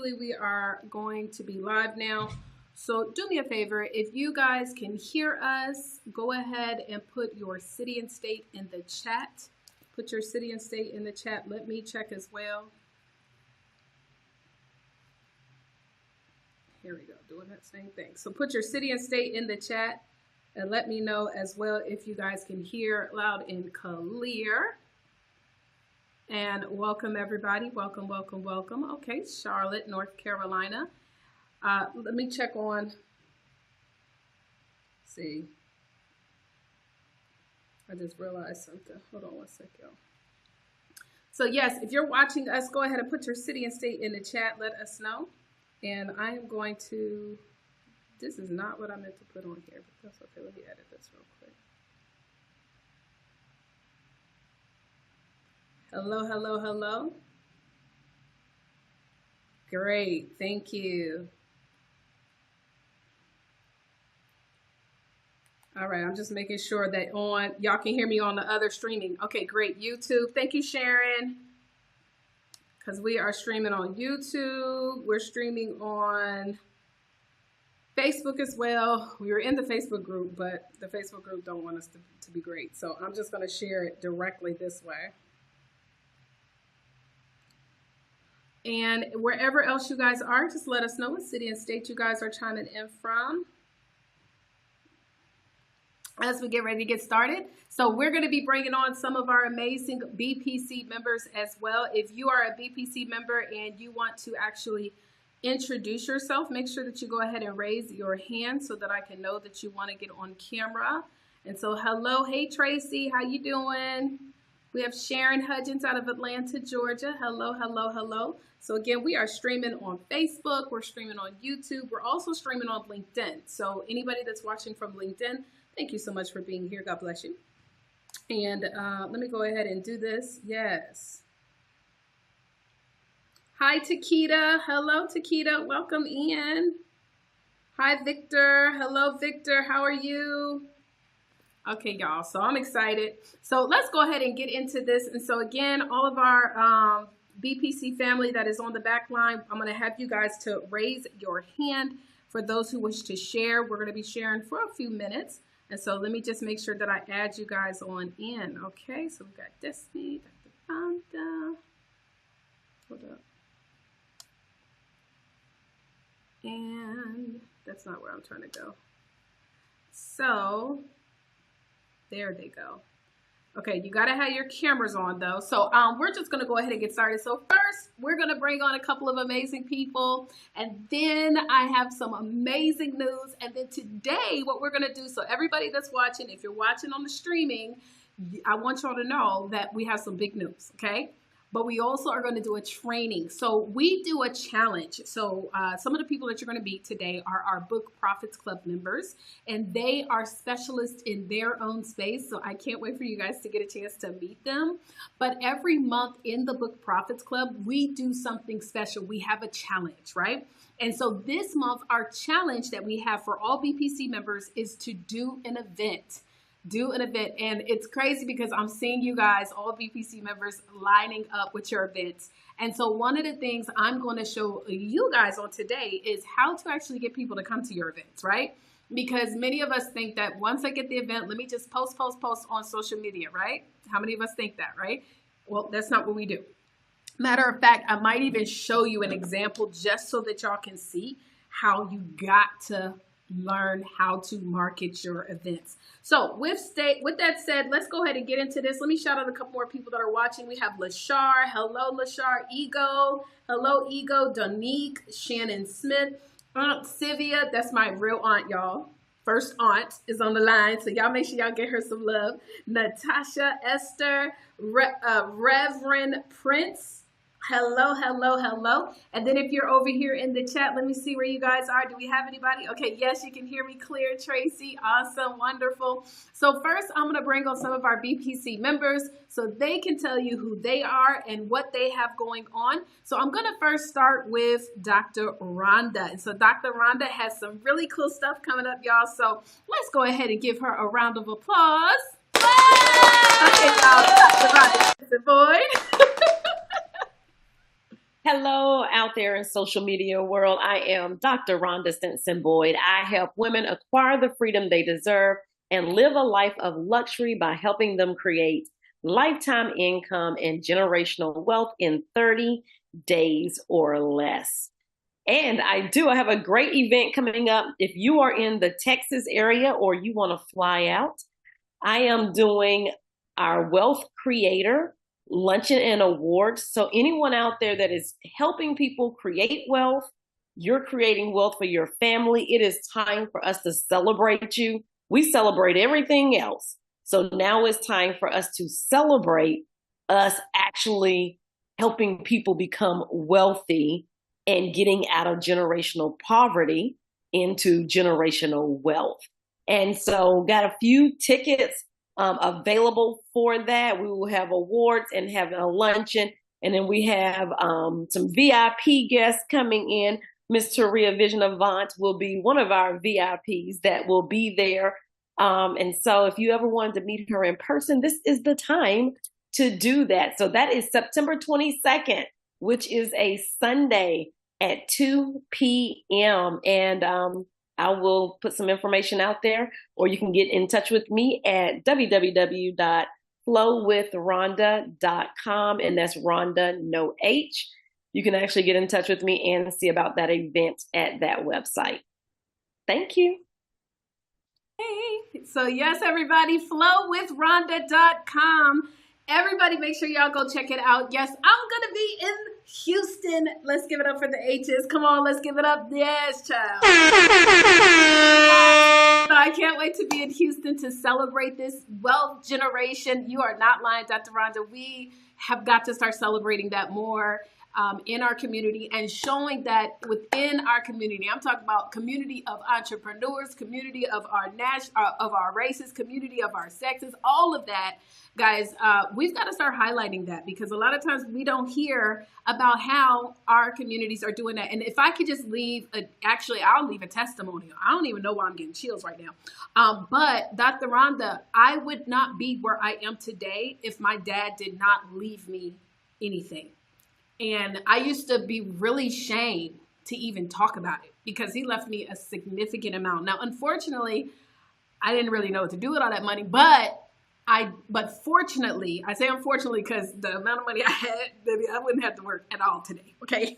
successfully. We are going to be live now. So do me a favor, if you guys can hear us, go ahead and put your city and state in the chat. Put your city and state in the chat. Let me check as well. Here we go, doing that same thing. So put your city and state in the chat and let me know as well if you guys can hear loud and clear. And welcome everybody, welcome, welcome, welcome. Okay, Charlotte, North Carolina. Let me check on, let's see. I just realized something. Hold on one second. So yes, if you're watching us, go ahead and put your city and state in the chat. Let us know. And I am going to, this is not what I meant to put on here, but that's okay. Let me edit this real quick. Hello, hello, hello. Great, thank you. All right, I'm just making sure that y'all can hear me on the other streaming. Okay, great, YouTube. Thank you, Sharon. Because we are streaming on YouTube. We're streaming on Facebook as well. We were in the Facebook group, but the Facebook group don't want us to be great. So I'm just going to share it directly this way. And wherever else you guys are, just let us know what city and state you guys are chiming in from as we get ready to get started. So we're going to be bringing on some of our amazing BPC members as well. If you are a BPC member and you want to actually introduce yourself, make sure that you go ahead and raise your hand so that I can know that you want to get on camera. And so hello, hey Tracy, how you doing? We have Sharon Hudgens out of Atlanta, Georgia. Hello, hello, hello. So again, we are streaming on Facebook. We're streaming on YouTube. We're also streaming on LinkedIn. So anybody that's watching from LinkedIn, thank you so much for being here. God bless you. And let me go ahead and do this. Yes. Hi, Takita. Hello, Takita. Welcome in. Hi, Victor. Hello, Victor. How are you? Okay, y'all. So I'm excited. So let's go ahead and get into this. And so again, all of our BPC family that is on the back line, I'm going to have you guys to raise your hand for those who wish to share. We're going to be sharing for a few minutes. And so let me just make sure that I add you guys on in. Okay, so we've got Destiny, Dr. Fonda. Hold up. And that's not where I'm trying to go. So there they go. Okay, you got to have your cameras on though. So we're just going to go ahead and get started. So first, we're going to bring on a couple of amazing people. And then I have some amazing news. And then today, what we're going to do, so everybody that's watching, if you're watching on the streaming, I want y'all to know that we have some big news, okay? But we also are going to do a training. So we do a challenge. So some of the people that you're going to meet today are our Book Profits Club members, and they are specialists in their own space. So I can't wait for you guys to get a chance to meet them. But every month in the Book Profits Club, we do something special. We have a challenge, right? And so this month, our challenge that we have for all BPC members is to do an event. And it's crazy because I'm seeing you guys, all BPC members, lining up with your events. And so one of the things I'm going to show you guys on today is how to actually get people to come to your events, right? Because many of us think that once I get the event, let me just post on social media, right? How many of us think that, right? Well, that's not what we do. Matter of fact, I might even show you an example just so that y'all can see how you got to learn how to market your events. So with that said, let's go ahead and get into this. Let me shout out a couple more people that are watching. We have Lashar. Hello, Lashar. Ego. Hello, Ego. Donique. Shannon Smith. Aunt Sylvia. That's my real aunt, y'all. First aunt is on the line. So y'all make sure y'all get her some love. Natasha, Esther, Reverend Prince. Hello, hello, hello. And then if you're over here in the chat, let me see where you guys are. Do we have anybody? Okay, yes, you can hear me clear, Tracy. Awesome, wonderful. So first, I'm going to bring on some of our BPC members so they can tell you who they are and what they have going on. So I'm going to first start with Dr. Rhonda. And so Dr. Rhonda has some really cool stuff coming up, y'all. So let's go ahead and give her a round of applause. Okay, y'all, Dr. Rhonda Boyd. Hello, out there in social media world. I am Dr. Rhonda Stinson Boyd. I help women acquire the freedom they deserve and live a life of luxury by helping them create lifetime income and generational wealth in 30 days or less. And I have a great event coming up. If you are in the Texas area or you want to fly out, I am doing our Wealth Creator Luncheon and Awards. So, anyone out there that is helping people create wealth, you're creating wealth for your family, it is time for us to celebrate you. We celebrate everything else. So, now it's time for us to celebrate us actually helping people become wealthy and getting out of generational poverty into generational wealth. And so, got a few tickets available for that. We will have awards and have a luncheon. And then we have some VIP guests coming in. Miss Taria Vision Avant will be one of our VIPs that will be there. And so, if you ever wanted to meet her in person, this is the time to do that. So, that is September 22nd, which is a Sunday at 2 p.m. And I will put some information out there, or you can get in touch with me at www.flowwithrhonda.com, and that's Rhonda, no H. You can actually get in touch with me and see about that event at that website. Thank you. Hey. So, yes, everybody, flowwithrhonda.com. Everybody, make sure y'all go check it out. Yes, I'm going to be in Houston. Let's give it up for the H's. Come on, let's give it up. Yes, child. So I can't wait to be in Houston to celebrate this wealth generation. You are not lying, Dr. Rhonda. We have got to start celebrating that more in our community and showing that within our community. I'm talking about community of entrepreneurs, community of of our races, community of our sexes, all of that. Guys, we've got to start highlighting that because a lot of times we don't hear about how our communities are doing that. And if I could just I'll leave a testimonial. I don't even know why I'm getting chills right now. But Dr. Rhonda, I would not be where I am today if my dad did not leave me anything. And I used to be really ashamed to even talk about it because he left me a significant amount. Now, unfortunately, I didn't really know what to do with all that money, but fortunately, I say unfortunately because the amount of money I had, baby, I wouldn't have to work at all today, okay?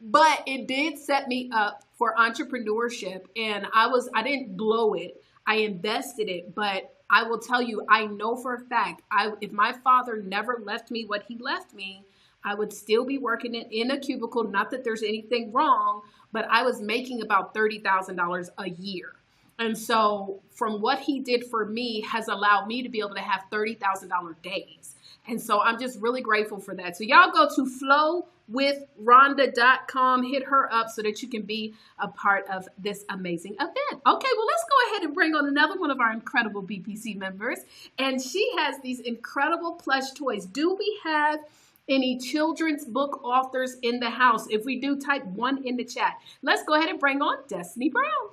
But it did set me up for entrepreneurship, and I didn't blow it. I invested it, but I will tell you, I know for a fact, if my father never left me what he left me, I would still be working in a cubicle. Not that there's anything wrong, but I was making about $30,000 a year. And so from what he did for me has allowed me to be able to have $30,000 days. And so I'm just really grateful for that. So y'all go to flowwithrhonda.com, hit her up so that you can be a part of this amazing event. Okay, well, let's go ahead and bring on another one of our incredible BPC members. And she has these incredible plush toys. Do we have any children's book authors in the house? If we do, type 1 in the chat. Let's go ahead and bring on Destiny Brown.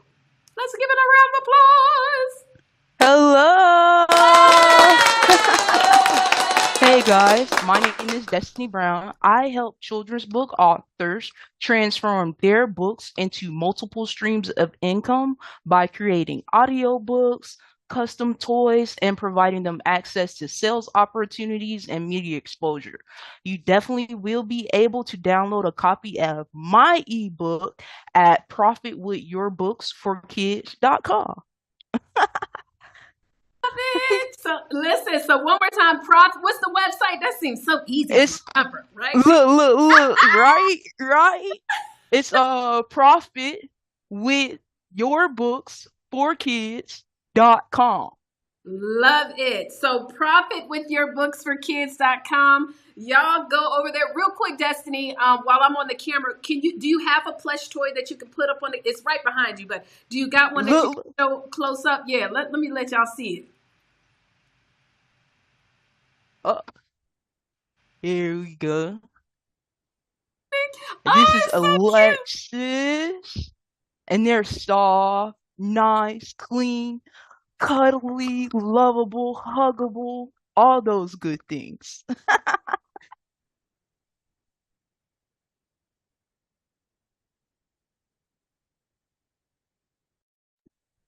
Let's give it a round of applause. Hello! Hey guys, my name is Destiny Brown. I help children's book authors transform their books into multiple streams of income by creating audiobooks, custom toys, and providing them access to sales opportunities and media exposure. You definitely will be able to download a copy of my ebook at profitwithyourbooksforkids.com. So listen, so one more time, what's the website? That seems so easy to remember, right? Look, right? It's profitwithyourbooksforkids.com. Love it. So profitwithyourbooksforkids.com. Y'all go over there real quick, Destiny. While I'm on the camera, do you have a plush toy that you can put up on it? It's right behind you, but do you got one that you can show close up? Yeah, let me let y'all see it. Here we go. Oh, This is so Alexis. cute. And they're soft, nice, clean, cuddly, lovable, huggable, all those good things.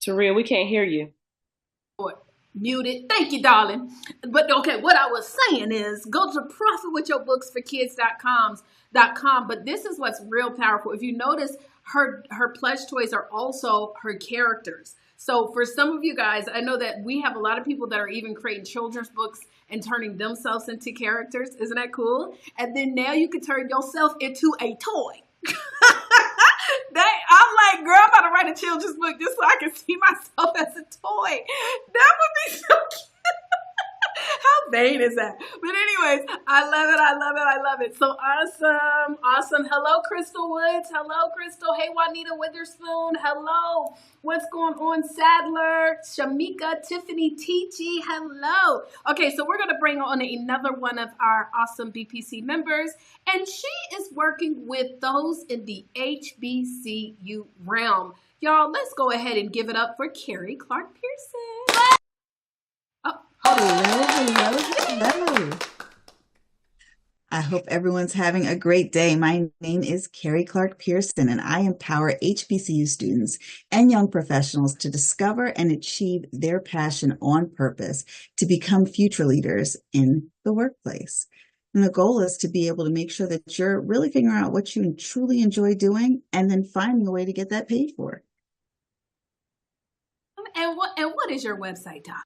Taria, we can't hear you. Muted. Thank you, darling. But okay, what I was saying is go to profitwithyourBooksForKids.com. But this is what's real powerful. If you notice, her plush toys are also her characters. So for some of you guys, I know that we have a lot of people that are even creating children's books and turning themselves into characters. Isn't that cool? And then now you can turn yourself into a toy. I'm like, girl, I'm about to write a children's book just so I can see myself as a toy. That would be so cute. How vain is that? But anyways, I love it. I love it. I love it. So awesome. Awesome. Hello, Crystal Woods. Hello, Crystal. Hey, Juanita Witherspoon. Hello. What's going on, Sadler? Shamika, Tiffany, Teachy. Hello. Okay, so we're going to bring on another one of our awesome BPC members, and she is working with those in the HBCU realm. Y'all, let's go ahead and give it up for Carrie Clark Pearson. Hello. I hope everyone's having a great day. My name is Carrie Clark Pearson, and I empower HBCU students and young professionals to discover and achieve their passion on purpose to become future leaders in the workplace. And the goal is to be able to make sure that you're really figuring out what you truly enjoy doing and then finding a way to get that paid for. And what is your website, Doc?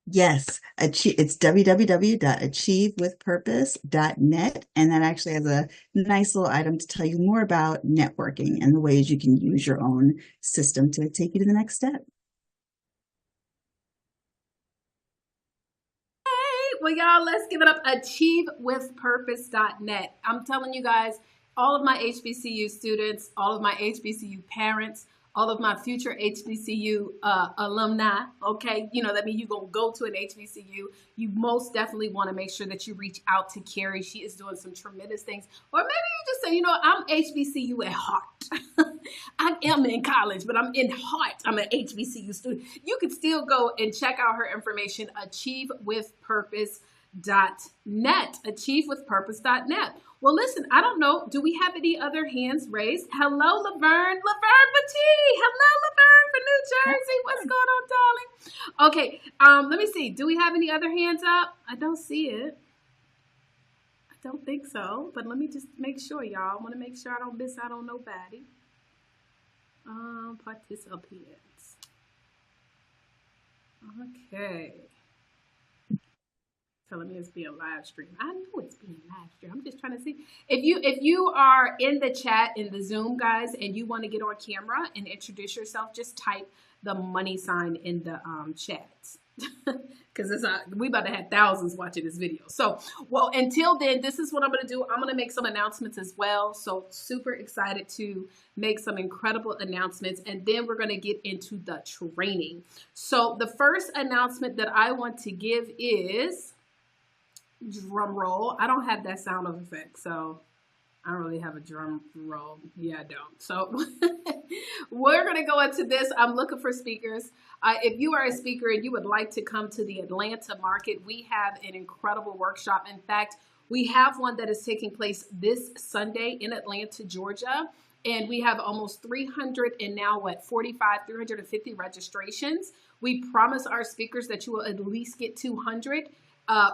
Yes, it's www.achievewithpurpose.net, and that actually has a nice little item to tell you more about networking and the ways you can use your own system to take you to the next step. Hey, well, y'all, let's give it up. Achievewithpurpose.net. I'm telling you guys, all of my HBCU students, all of my HBCU parents, all of my future HBCU alumni, okay? You know, that means you're going to go to an HBCU. You most definitely want to make sure that you reach out to Carrie. She is doing some tremendous things. Or maybe you just say, you know, I'm HBCU at heart. I am in college, but I'm in heart. I'm an HBCU student. You can still go and check out her information, achievewithpurpose.net, achievewithpurpose.net. Well, listen, I don't know. Do we have any other hands raised? Hello, Laverne. Laverne Petit. Hello, Laverne from New Jersey. What's going on, darling? Okay, let me see. Do we have any other hands up? I don't see it. I don't think so, but let me just make sure, y'all. I want to make sure I don't miss out on nobody. Participants. Okay. Telling me it's being live streamed. I know it's being live streamed. I'm just trying to see if you are in the chat in the Zoom, guys, and you want to get on camera and introduce yourself, just type the money sign in the chat because we about to have thousands watching this video. So, well, until then, this is what I'm going to do. I'm going to make some announcements as well. So super excited to make some incredible announcements, and then we're going to get into the training. So the first announcement that I want to give is, drum roll. I don't have that sound of effect, so I don't really have a drum roll. Yeah, I don't. So we're going to go into this. I'm looking for speakers. If you are a speaker and you would like to come to the Atlanta market, we have an incredible workshop. In fact, we have one that is taking place this Sunday in Atlanta, Georgia. And we have almost 300 and now 350 registrations. We promise our speakers that you will at least get 200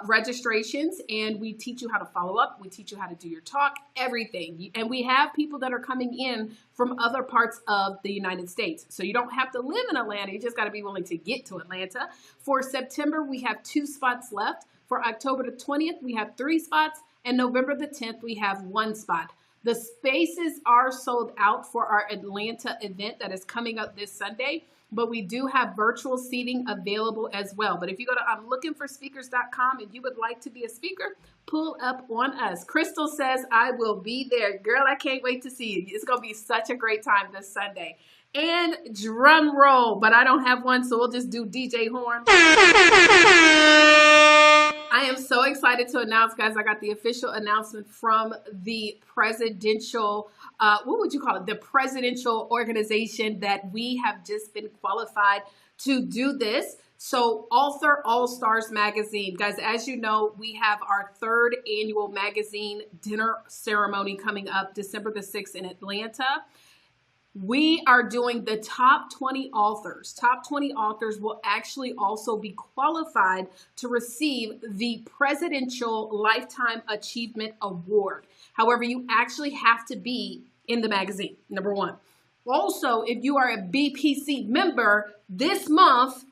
registrations, and we teach you how to follow up. We teach you how to do your talk, everything. And we have people that are coming in from other parts of the United States. So you don't have to live in Atlanta. You just got to be willing to get to Atlanta. For September, we have 2 spots left. For October the 20th, we have 3 spots. And November the 10th, we have 1 spot. The spaces are sold out for our Atlanta event that is coming up this Sunday. But we do have virtual seating available as well. But if you go to I'mLookingForSpeakers.com and you would like to be a speaker, pull up on us. Crystal says, I will be there. Girl, I can't wait to see you. It's going to be such a great time this Sunday. And drum roll, but I don't have one, so we'll just do DJ horn. I am so excited to announce, guys, I got the official announcement from the presidential what would you call it? The presidential organization that we have just been qualified to do this. So Author All Stars Magazine, guys, as you know, we have our 3rd annual magazine dinner ceremony coming up December the 6th in Atlanta. we are doing the top 20 authors. Top 20 authors will actually also be qualified to receive the Presidential Lifetime Achievement Award. However, you actually have to be in the magazine, number one. Also, if you are a BPC member this month,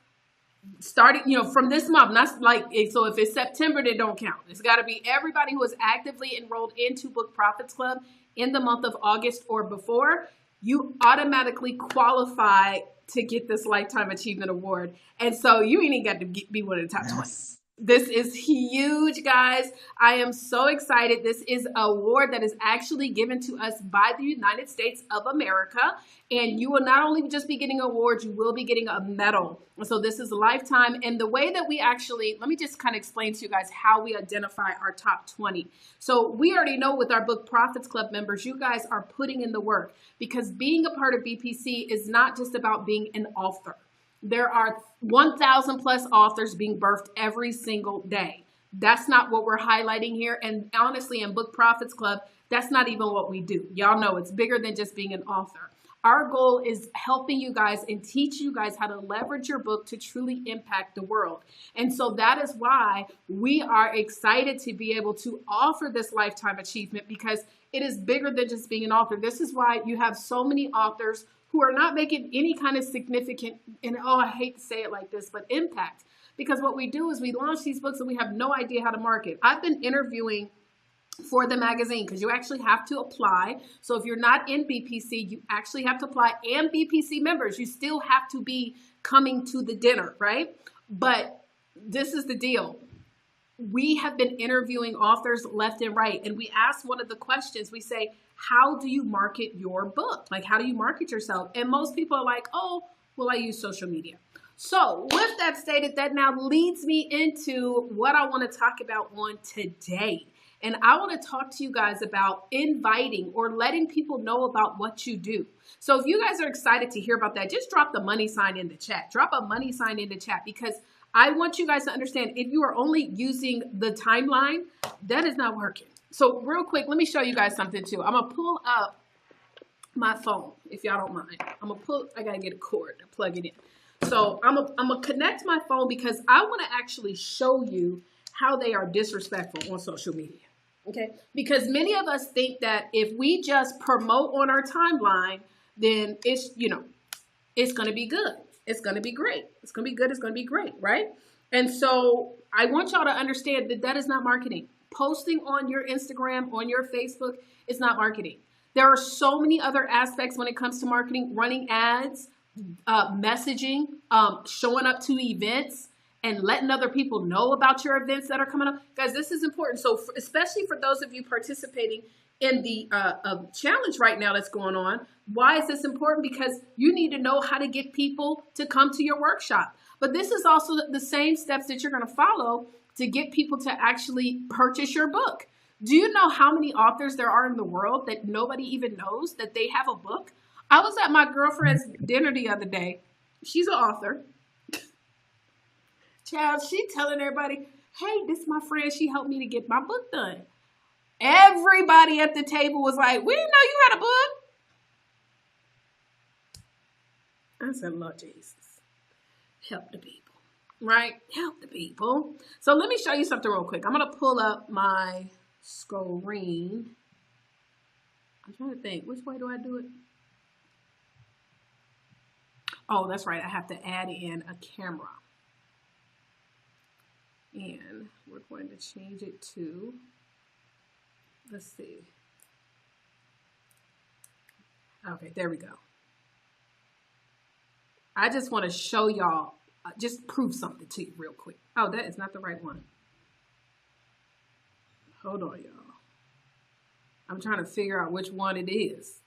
starting, from this month, not like, so if it's September, they don't count. It's got to be everybody who is actively enrolled into Book Profits Club in the month of August or before. You automatically qualify to get this Lifetime Achievement Award. And so you ain't even got to be one of the top 20. This is huge, guys. I am so excited. This is an award that is actually given to us by the United States of America. And you will not only just be getting awards, you will be getting a medal. So this is a lifetime. And the way that we actually, let me just kind of explain to you guys how we identify our top 20. So we already know with our Book Profits Club members, you guys are putting in the work, because being a part of BPC is not just about being an author. There are 1,000 plus authors being birthed every single day. That's not what we're highlighting here. And honestly, in Book Profits Club, that's not even what we do. Y'all know it's bigger than just being an author. Our goal is helping you guys and teach you guys how to leverage your book to truly impact the world. And so that is why we are excited to be able to offer this lifetime achievement, because it is bigger than just being an author. This is why you have so many authors who are not making any kind of significant, and I hate to say it like this, but impact. Because what we do is we launch these books and we have no idea how to market. I've been interviewing for the magazine, because you actually have to apply. So if you're not in BPC, you actually have to apply. And BPC members, you still have to be coming to the dinner, right? But this is the deal. We have been interviewing authors left and right. And we ask one of the questions, we say, how do you market your book? Like, how do you market yourself? And most people are like, oh, well, I use social media. So with that stated, that now leads me into what I want to talk about on today. And I want to talk to you guys about inviting or letting people know about what you do. So if you guys are excited to hear about that, just drop the money sign in the chat. Drop a money sign in the chat, because I want you guys to understand, if you are only using the timeline, that is not working. So real quick, let me show you guys something too. I'm going to pull up my phone, if y'all don't mind. I got to get a cord to plug it in. So I'm going to connect my phone, because I want to actually show you how they are disrespectful on social media. Okay, because many of us think that if we just promote on our timeline, then it's going to be good. It's going to be great. It's going to be good. It's going to be great, right? And so I want y'all to understand that that is not marketing. Posting on your Instagram, on your Facebook, is not marketing. There are so many other aspects when it comes to marketing: running ads, messaging, showing up to events, and letting other people know about your events that are coming up. Guys, this is important. So especially for those of you participating in the challenge right now that's going on, why is this important? Because you need to know how to get people to come to your workshop. But this is also the same steps that you're going to follow to get people to actually purchase your book. Do you know how many authors there are in the world that nobody even knows that they have a book? I was at my girlfriend's dinner the other day. She's an author. Child, she telling everybody, hey, this is my friend. She helped me to get my book done. Everybody at the table was like, we didn't know you had a book. I said, Lord Jesus, help the people, right? Help the people. So let me show you something real quick. I'm going to pull up my screen. I'm trying to think, which way do I do it? Oh, that's right. I have to add in a camera. And we're going to change it to, let's see. Okay, there we go. I just want to show y'all, just prove something to you real quick. Oh, that is not the right one. Hold on, y'all. I'm trying to figure out which one it is.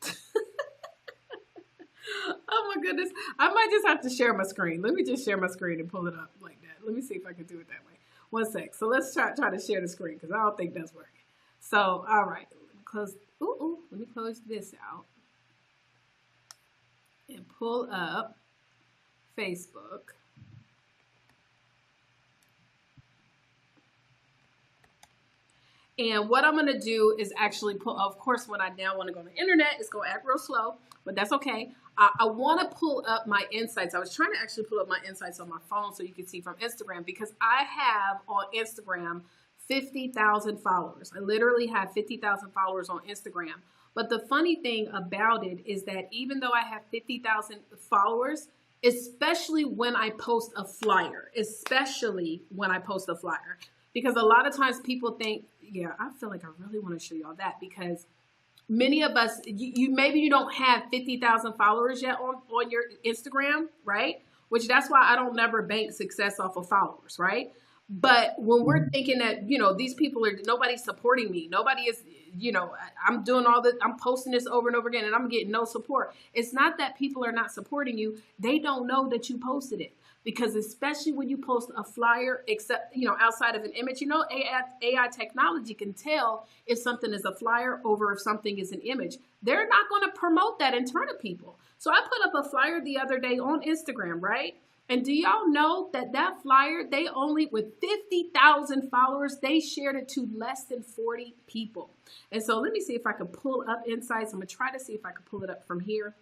Oh my goodness. I might just have to share my screen. Let me just share my screen and pull it up like that. Let me see if I can do it that way. One sec. So let's try to share the screen, because I don't think that's working. So, all right. Let me close this out and pull up Facebook. And what I'm going to do is actually pull, of course, when I now want to go on the internet, it's going to act real slow, but that's okay. I want to pull up my insights. I was trying to actually pull up my insights on my phone so you can see from Instagram, because I have on Instagram 50,000 followers. I literally have 50,000 followers on Instagram. But the funny thing about it is that even though I have 50,000 followers, especially when I post a flyer, because a lot of times people think, yeah, I feel like I really want to show y'all that, because many of us, maybe you don't have 50,000 followers yet on your Instagram, right? Which that's why I don't never bank success off of followers, right? But when we're thinking that, these people nobody's supporting me. Nobody is, I'm doing all this, I'm posting this over and over again and I'm getting no support. It's not that people are not supporting you. They don't know that you posted it. Because especially when you post a flyer, except, outside of an image, AI technology can tell if something is a flyer over if something is an image. They're not going to promote that in front of people. So I put up a flyer the other day on Instagram, right? And do y'all know that flyer, they only, with 50,000 followers, they shared it to less than 40 people. And so let me see if I can pull up insights. I'm going to try to see if I can pull it up from here.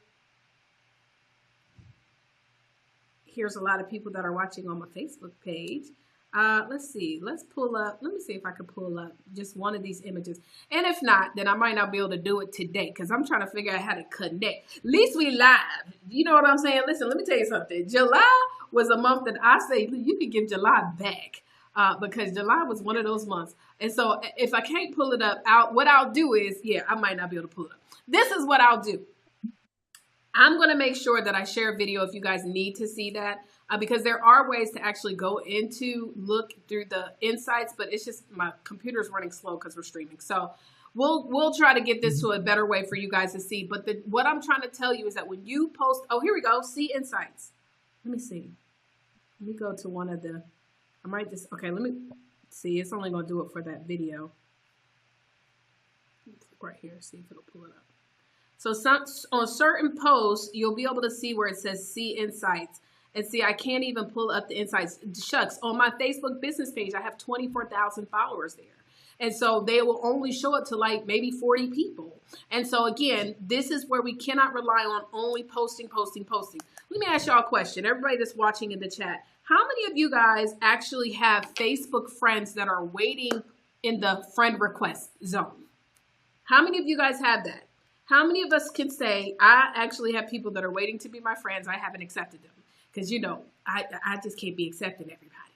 Here's a lot of people that are watching on my Facebook page. Let's see. Let me see if I can pull up just one of these images. And if not, then I might not be able to do it today because I'm trying to figure out how to connect. At least we live. You know what I'm saying? Listen, let me tell you something. July was a month that I say you can give July back because July was one of those months. And so if I can't pull it up, what I'll do is, I might not be able to pull it up. This is what I'll do. I'm going to make sure that I share a video if you guys need to see that because there are ways to actually go look through the insights, but it's just my computer's running slow because we're streaming. So we'll try to get this to a better way for you guys to see. But what I'm trying to tell you is that when you post, here we go, see insights. Let me see. Let me go to one of the, let me see. It's only going to do it for that video. Right here, see if it'll pull it up. So on certain posts, you'll be able to see where it says see insights. And see, I can't even pull up the insights. Shucks, on my Facebook business page, I have 24,000 followers there. And so they will only show it to like maybe 40 people. And so again, this is where we cannot rely on only posting. Let me ask y'all a question. Everybody that's watching in the chat, how many of you guys actually have Facebook friends that are waiting in the friend request zone? How many of you guys have that? How many of us can say, I actually have people that are waiting to be my friends. I haven't accepted them. Because, I just can't be accepting everybody.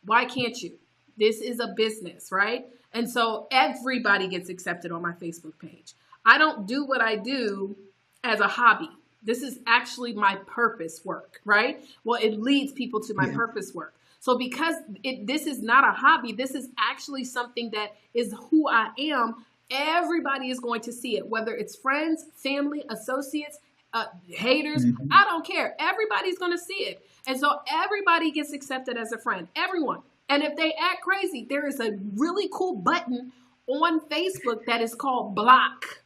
Why can't you? This is a business, right? And so everybody gets accepted on my Facebook page. I don't do what I do as a hobby. This is actually my purpose work, right? Well, it leads people to my purpose work. So because this is not a hobby, this is actually something that is who I am. Everybody is going to see it, whether it's friends, family, associates, haters. I don't care. Everybody's going to see it. And so everybody gets accepted as a friend, everyone. And if they act crazy, there is a really cool button on Facebook that is called block.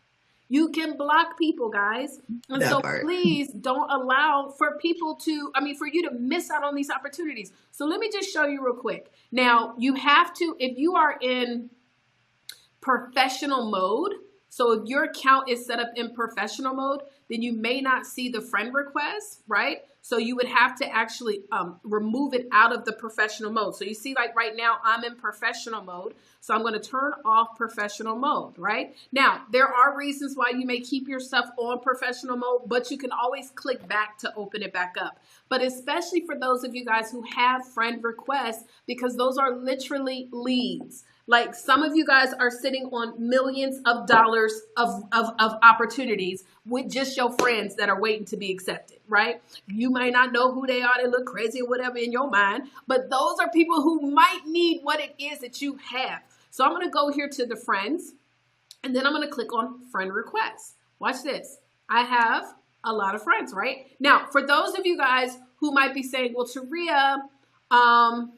You can block people, guys. And so please don't allow for you to miss out on these opportunities. So let me just show you real quick. Now, you have to, if you are in professional mode, so if your account is set up in professional mode, then you may not see the friend request, right? So you would have to actually remove it out of the professional mode. So you see, like right now, I'm in professional mode. So I'm going to turn off professional mode, right? Now, there are reasons why you may keep your stuff on professional mode, but you can always click back to open it back up. But especially for those of you guys who have friend requests, because those are literally leads. Like some of you guys are sitting on millions of dollars of opportunities with just your friends that are waiting to be accepted, right? You might not know who they are. They look crazy or whatever in your mind, but those are people who might need what it is that you have. So I'm going to go here to the friends, and then I'm going to click on friend requests. Watch this. I have a lot of friends, right? Now, for those of you guys who might be saying, well, Taria, I'm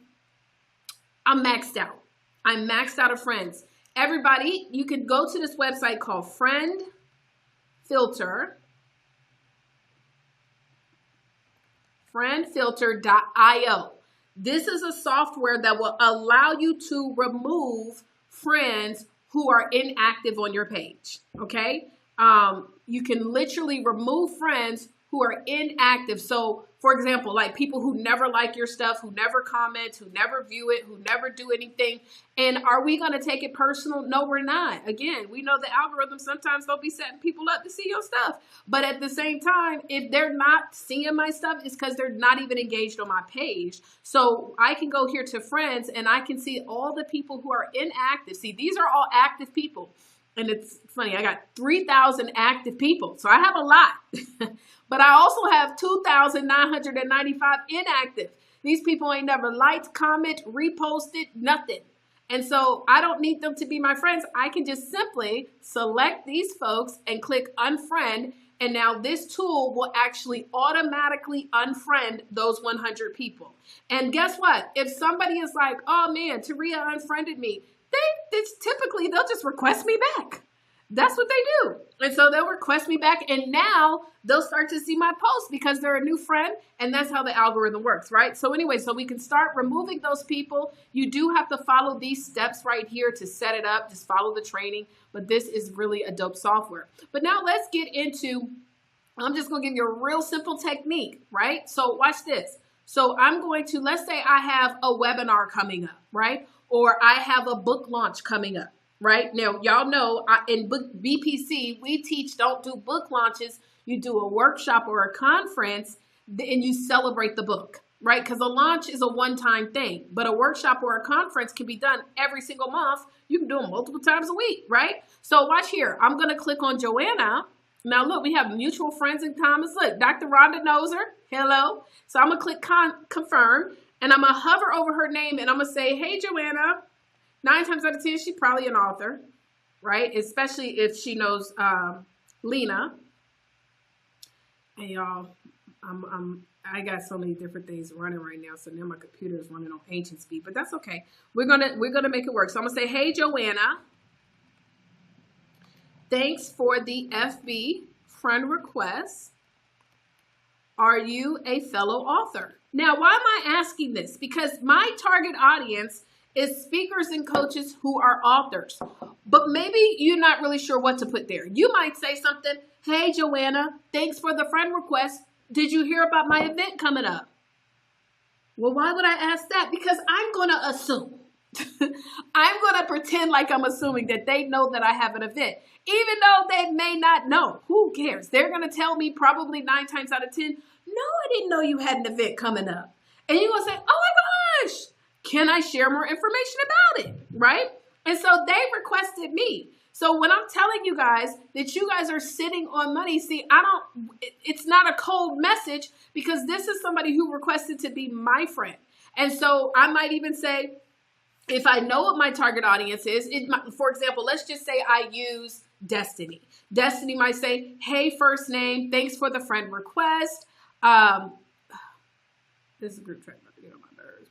maxed out. I'm maxed out of friends. Everybody, you can go to this website called friendfilter.io. This is a software that will allow you to remove friends who are inactive on your page, okay? You can literally remove friends who are inactive. So, for example, like people who never like your stuff, who never comment, who never view it, who never do anything. And are we going to take it personal? No, we're not. Again, we know the algorithm sometimes don't be setting people up to see your stuff. But at the same time, if they're not seeing my stuff, it's because they're not even engaged on my page. So I can go here to friends and I can see all the people who are inactive. See, these are all active people. And it's funny, I got 3,000 active people. So I have a lot. But I also have 2,995 inactive. These people ain't never liked, comment, reposted, nothing. And so I don't need them to be my friends. I can just simply select these folks and click unfriend. And now this tool will actually automatically unfriend those 100 people. And guess what? If somebody is like, oh man, Taria unfriended me, typically they'll just request me back. That's what they do. And so they'll request me back, and now they'll start to see my posts because they're a new friend, and that's how the algorithm works, right? So anyway, so we can start removing those people. You do have to follow these steps right here to set it up. Just follow the training, but this is really a dope software. But now let's get into, I'm just going to give you a real simple technique, right? So watch this. So I'm going to, let's say I have a webinar coming up, right? Or I have a book launch coming up. Right now, y'all know in BPC, we teach don't do book launches. You do a workshop or a conference and you celebrate the book, right? Because a launch is a one-time thing, but a workshop or a conference can be done every single month. You can do them multiple times a week, right? So watch here. I'm going to click on Joanna. Now, look, we have mutual friends in common. Look, Dr. Rhonda knows her. Hello. So I'm going to click confirm, and I'm going to hover over her name, and I'm going to say, hey, Joanna. 9 times out of 10, she's probably an author, right? Especially if she knows Lena. And y'all, I got so many different things running right now, so now my computer is running on ancient speed, but that's okay. We're gonna make it work. So I'm gonna say, hey, Joanna, thanks for the FB friend request. Are you a fellow author? Now, why am I asking this? Because my target audience is speakers and coaches who are authors. But maybe you're not really sure what to put there. You might say something, hey, Joanna, thanks for the friend request. Did you hear about my event coming up? Well, why would I ask that? Because I'm going to assume. I'm going to pretend like I'm assuming that they know that I have an event. Even though they may not know. Who cares? They're going to tell me probably 9 times out of 10, no, I didn't know you had an event coming up. And you're going to say, oh my gosh. Can I share more information about it, right? And so they requested me. So when I'm telling you guys that you guys are sitting on money, see, it's not a cold message because this is somebody who requested to be my friend. And so I might even say, if I know what my target audience is, for example, let's just say I use Destiny. Destiny might say, hey, first name, thanks for the friend request. This is a group chat.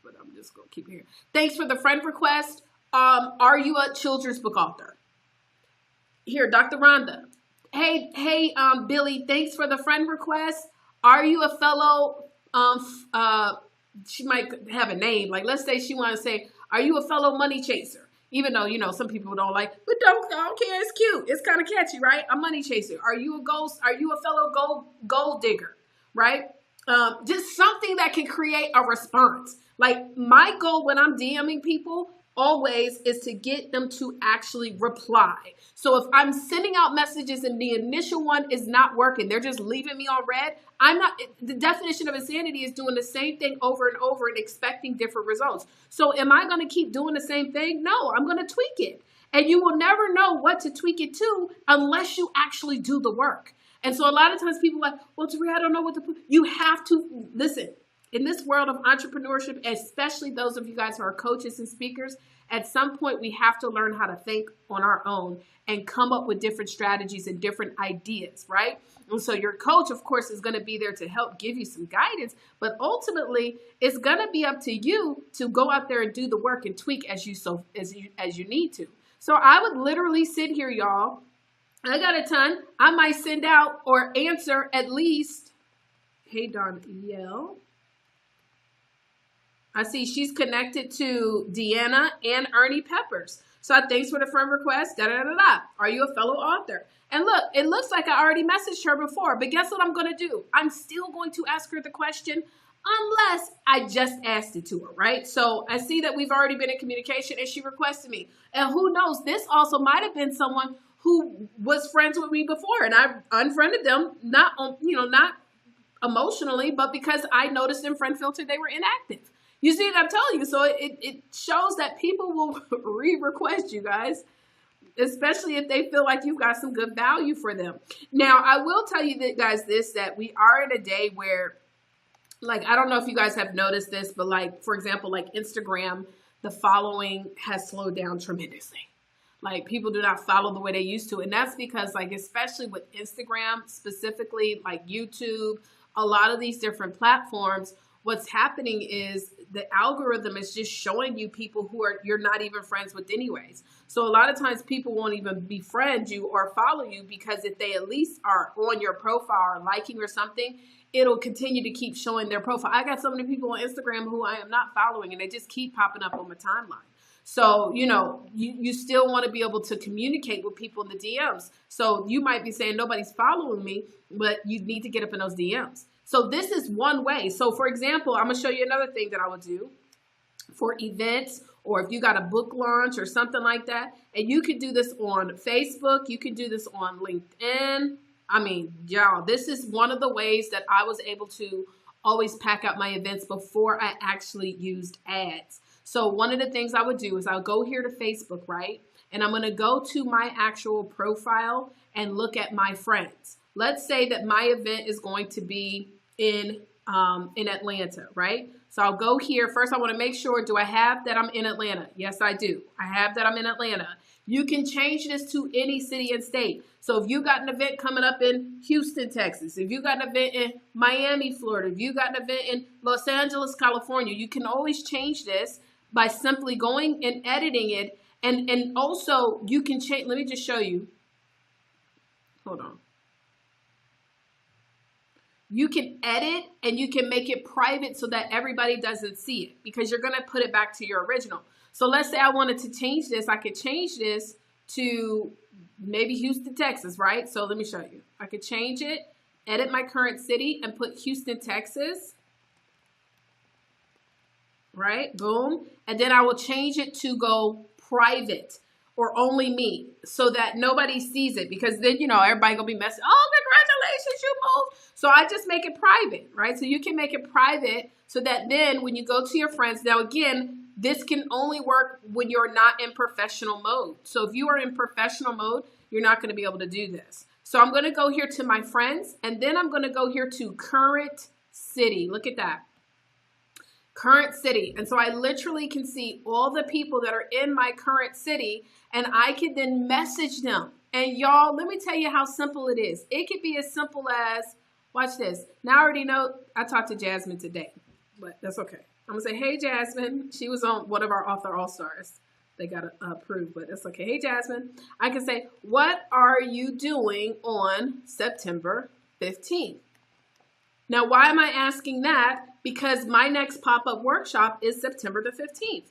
But I'm just going to keep hearing. Thanks for the friend request. Are you a children's book author? Here, Dr. Rhonda. Hey, Billy, thanks for the friend request. Are you a fellow, she might have a name. Like, let's say she want to say, are you a fellow money chaser? Even though, you know, some people don't like, but I don't care. It's cute. It's kind of catchy, right? A money chaser. Are you a fellow gold digger, right? Just something that can create a response. Like my goal when I'm DMing people always is to get them to actually reply. So if I'm sending out messages and the initial one is not working, they're just leaving me on red. The definition of insanity is doing the same thing over and over and expecting different results. So am I going to keep doing the same thing? No, I'm going to tweak it. And you will never know what to tweak it to unless you actually do the work. And so a lot of times people are like, well, Taria, I don't know what to put. You have to listen. In this world of entrepreneurship, especially those of you guys who are coaches and speakers, at some point we have to learn how to think on our own and come up with different strategies and different ideas, right? And so your coach, of course, is going to be there to help give you some guidance, but ultimately it's going to be up to you to go out there and do the work and tweak as you need to. So I would literally sit here, y'all. I got a ton. I might send out or answer at least, hey, Danielle. I see she's connected to Deanna and Ernie Peppers. So thanks for the friend request. Da da da da. Are you a fellow author? And look, it looks like I already messaged her before, but guess what I'm going to do? I'm still going to ask her the question unless I just asked it to her, right? So I see that we've already been in communication and she requested me. And who knows, this also might have been someone who was friends with me before and I unfriended them, not emotionally, but because I noticed in Friend Filter they were inactive. You see what I'm telling you? So it shows that people will re-request you guys, especially if they feel like you've got some good value for them. Now, I will tell you that, guys, that we are in a day where, like, I don't know if you guys have noticed this, but like, for example, like Instagram, the following has slowed down tremendously. Like, people do not follow the way they used to. And that's because, like, especially with Instagram, specifically like YouTube, a lot of these different platforms, what's happening is the algorithm is just showing you people who you're not even friends with anyways. So a lot of times people won't even befriend you or follow you because if they at least are on your profile or liking or something, it'll continue to keep showing their profile. I got so many people on Instagram who I am not following and they just keep popping up on my timeline. So, you still want to be able to communicate with people in the DMs. So you might be saying nobody's following me, but you need to get up in those DMs. So this is one way. So for example, I'm going to show you another thing that I would do for events, or if you got a book launch or something like that. And you could do this on Facebook. You can do this on LinkedIn. I mean, y'all, this is one of the ways that I was able to always pack out my events before I actually used ads. So one of the things I would do is I'll go here to Facebook, right? And I'm going to go to my actual profile and look at my friends. Let's say that my event is going to be in Atlanta, right? So I'll go here. First, I want to make sure, do I have that I'm in Atlanta? Yes, I do. I have that I'm in Atlanta. You can change this to any city and state. So if you got an event coming up in Houston, Texas, if you got an event in Miami, Florida, if you got an event in Los Angeles, California, you can always change this by simply going and editing it. And also you can change, let me just show you. Hold on. You can edit and you can make it private so that everybody doesn't see it because you're going to put it back to your original. So let's say I wanted to change this. I could change this to maybe Houston, Texas, right? So let me show you. I could change it, edit my current city and put Houston, Texas. Right? Boom. And then I will change it to go private or only me so that nobody sees it because then, everybody gonna be messing. Oh, congratulations, you moved. So I just make it private, right? So you can make it private so that then when you go to your friends, now again, this can only work when you're not in professional mode. So if you are in professional mode, you're not going to be able to do this. So I'm going to go here to my friends and then I'm going to go here to current city. Look at that. Current city. And so I literally can see all the people that are in my current city and I can then message them. And y'all, let me tell you how simple it is. It could be as simple as, watch this. Now I already know I talked to Jasmine today, but that's okay. I'm going to say, hey, Jasmine. She was on one of our Author All-Stars. They got approved, but that's okay. Hey, Jasmine. I can say, what are you doing on September 15th? Now, why am I asking that? Because my next pop-up workshop is September the 15th.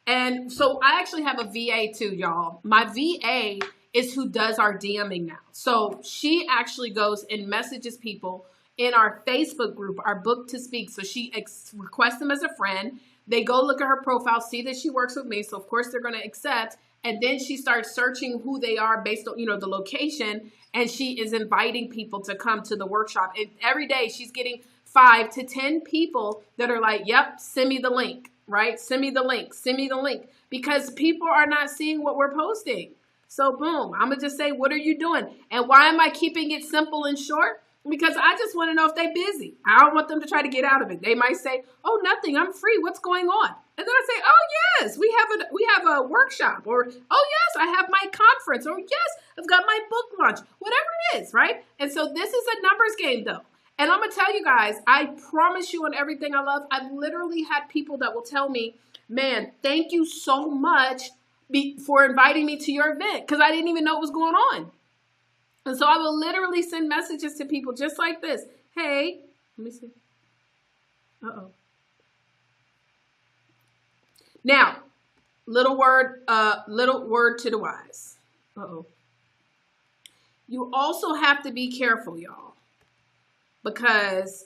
And so I actually have a VA too, y'all. My VA is who does our DMing now. So she actually goes and messages people in our Facebook group, our Book to Speak. So she requests them as a friend. They go look at her profile, see that she works with me. So of course they're going to accept. And then she starts searching who they are based on, the location. And she is inviting people to come to the workshop. And every day she's getting 5 to 10 people that are like, yep, send me the link, right? Send me the link, send me the link. Because people are not seeing what we're posting. So boom, I'm going to just say, what are you doing? And why am I keeping it simple and short? Because I just want to know if they're busy. I don't want them to try to get out of it. They might say, oh, nothing, I'm free. What's going on? And then I say, oh, yes, we have a workshop. Or, oh, yes, I have my conference. Or, yes, I've got my book launch. Whatever it is, right? And so this is a numbers game, though. And I'm going to tell you guys, I promise you on everything I love, I've literally had people that will tell me, man, thank you so much for inviting me to your event because I didn't even know what was going on. And so I will literally send messages to people just like this. Hey, let me see. Uh-oh. Now, little word to the wise. Uh-oh. You also have to be careful, y'all, because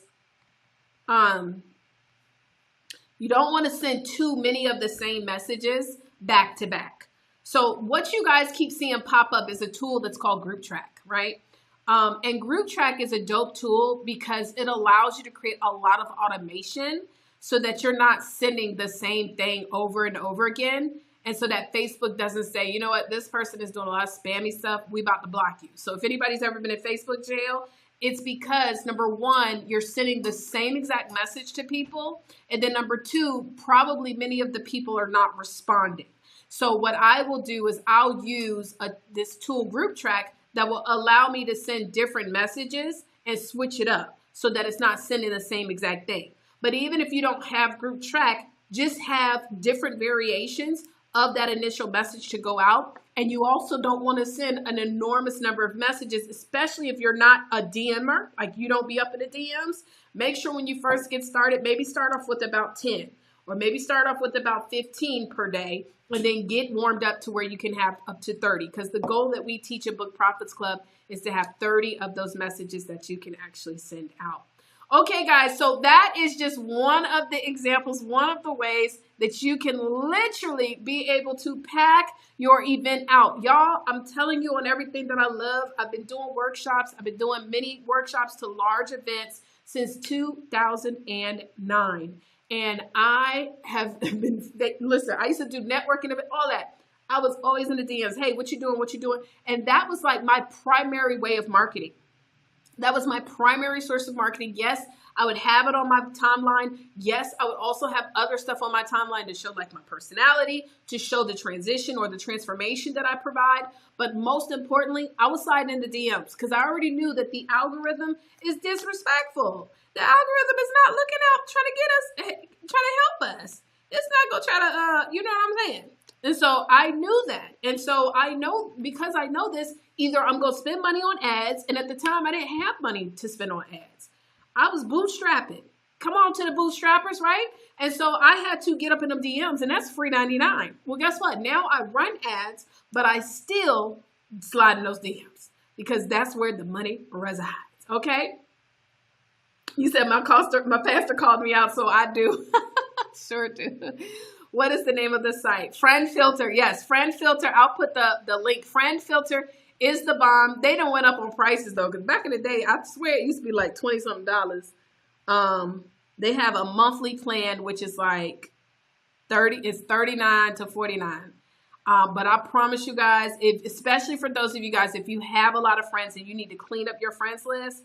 you don't want to send too many of the same messages back to back. So what you guys keep seeing pop up is a tool that's called Group Track, right? And Group Track is a dope tool because it allows you to create a lot of automation so that you're not sending the same thing over and over again. And so that Facebook doesn't say, you know what, this person is doing a lot of spammy stuff, we about to block you. So if anybody's ever been in Facebook jail, it's because, number one, you're sending the same exact message to people. And then number two, probably many of the people are not responding. So what I will do is I'll use this tool, Group Track, that will allow me to send different messages and switch it up so that it's not sending the same exact thing. But even if you don't have Group Track, just have different variations of that initial message to go out. And you also don't want to send an enormous number of messages, especially if you're not a DMer, like you don't be up in the DMs. Make sure when you first get started, maybe start off with about 10, or maybe start off with about 15 per day, and then get warmed up to where you can have up to 30. Because the goal that we teach at Book Profits Club is to have 30 of those messages that you can actually send out. Okay, guys, so that is just one of the examples, one of the ways that you can literally be able to pack your event out. Y'all, I'm telling you on everything that I love. I've been doing workshops. I've been doing mini workshops to large events since 2009. And I have been, listen, I used to do networking, all that. I was always in the DMs. Hey, what you doing? What you doing? And that was like my primary way of marketing. That was my primary source of marketing. Yes, I would have it on my timeline. Yes, I would also have other stuff on my timeline to show like my personality, to show the transition or the transformation that I provide. But most importantly, I was sliding into DMs because I already knew that the algorithm is disrespectful. The algorithm is not looking out, trying to get us, trying to help us. It's not going to try to, you know what I'm saying? And so I knew that. And so I know, because I know this, either I'm going to spend money on ads. And at the time, I didn't have money to spend on ads. I was bootstrapping. Come on to the bootstrappers, right? And so I had to get up in them DMs, and that's free 99. Well, guess what? Now I run ads, but I still slide in those DMs because that's where the money resides. Okay? You said my pastor called me out, so I do. Sure do. What is the name of the site? Friend Filter. Yes, Friend Filter. I'll put the link. Friend Filter is the bomb. They done went up on prices though, because back in the day, I swear it used to be like $20-something. They have a monthly plan, which is like it's $39 to $49. But I promise you guys, especially for those of you guys, if you have a lot of friends and you need to clean up your friends list,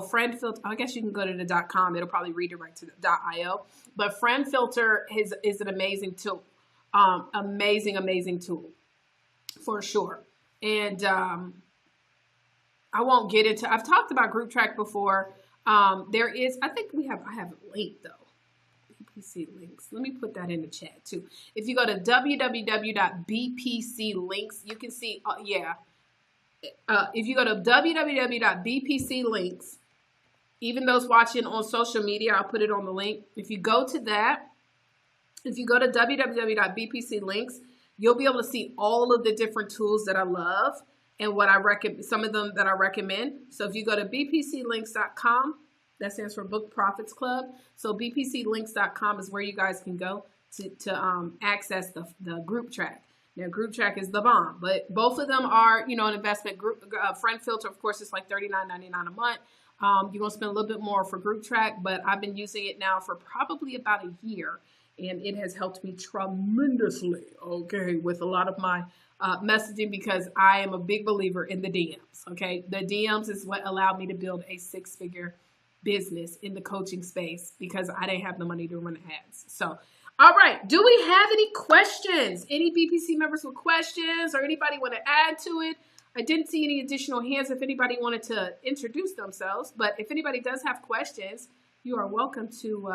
Friend Filter, I guess you can go to the .com. It'll probably redirect to the .io. But Friend Filter is an amazing tool. Amazing tool for sure. And I won't get into, I've talked about Group Track before. There is, I have a link though. BPC links. Let me put that in the chat too. If you go to www.bpclinks, you can see, if you go to www.bpclinks, even those watching on social media, I'll put it on the link. If you go to that, if you go to www.bpclinks, you'll be able to see all of the different tools that I love and what I recommend, some of them that I recommend. So if you go to bpclinks.com, that stands for Book Profits Club. So bpclinks.com is where you guys can go to access the Group Track. Now, Group Track is the bomb, but both of them are, an investment. Friend Filter, of course, it's like $39.99 a month. You're going to spend a little bit more for Group Track, but I've been using it now for probably about a year, and it has helped me tremendously, okay, with a lot of my messaging because I am a big believer in the DMs, okay? The DMs is what allowed me to build a six-figure business in the coaching space because I didn't have the money to run ads. So, all right, do we have any questions? Any BPC members with questions or anybody want to add to it? I didn't see any additional hands if anybody wanted to introduce themselves, but if anybody does have questions, you are welcome to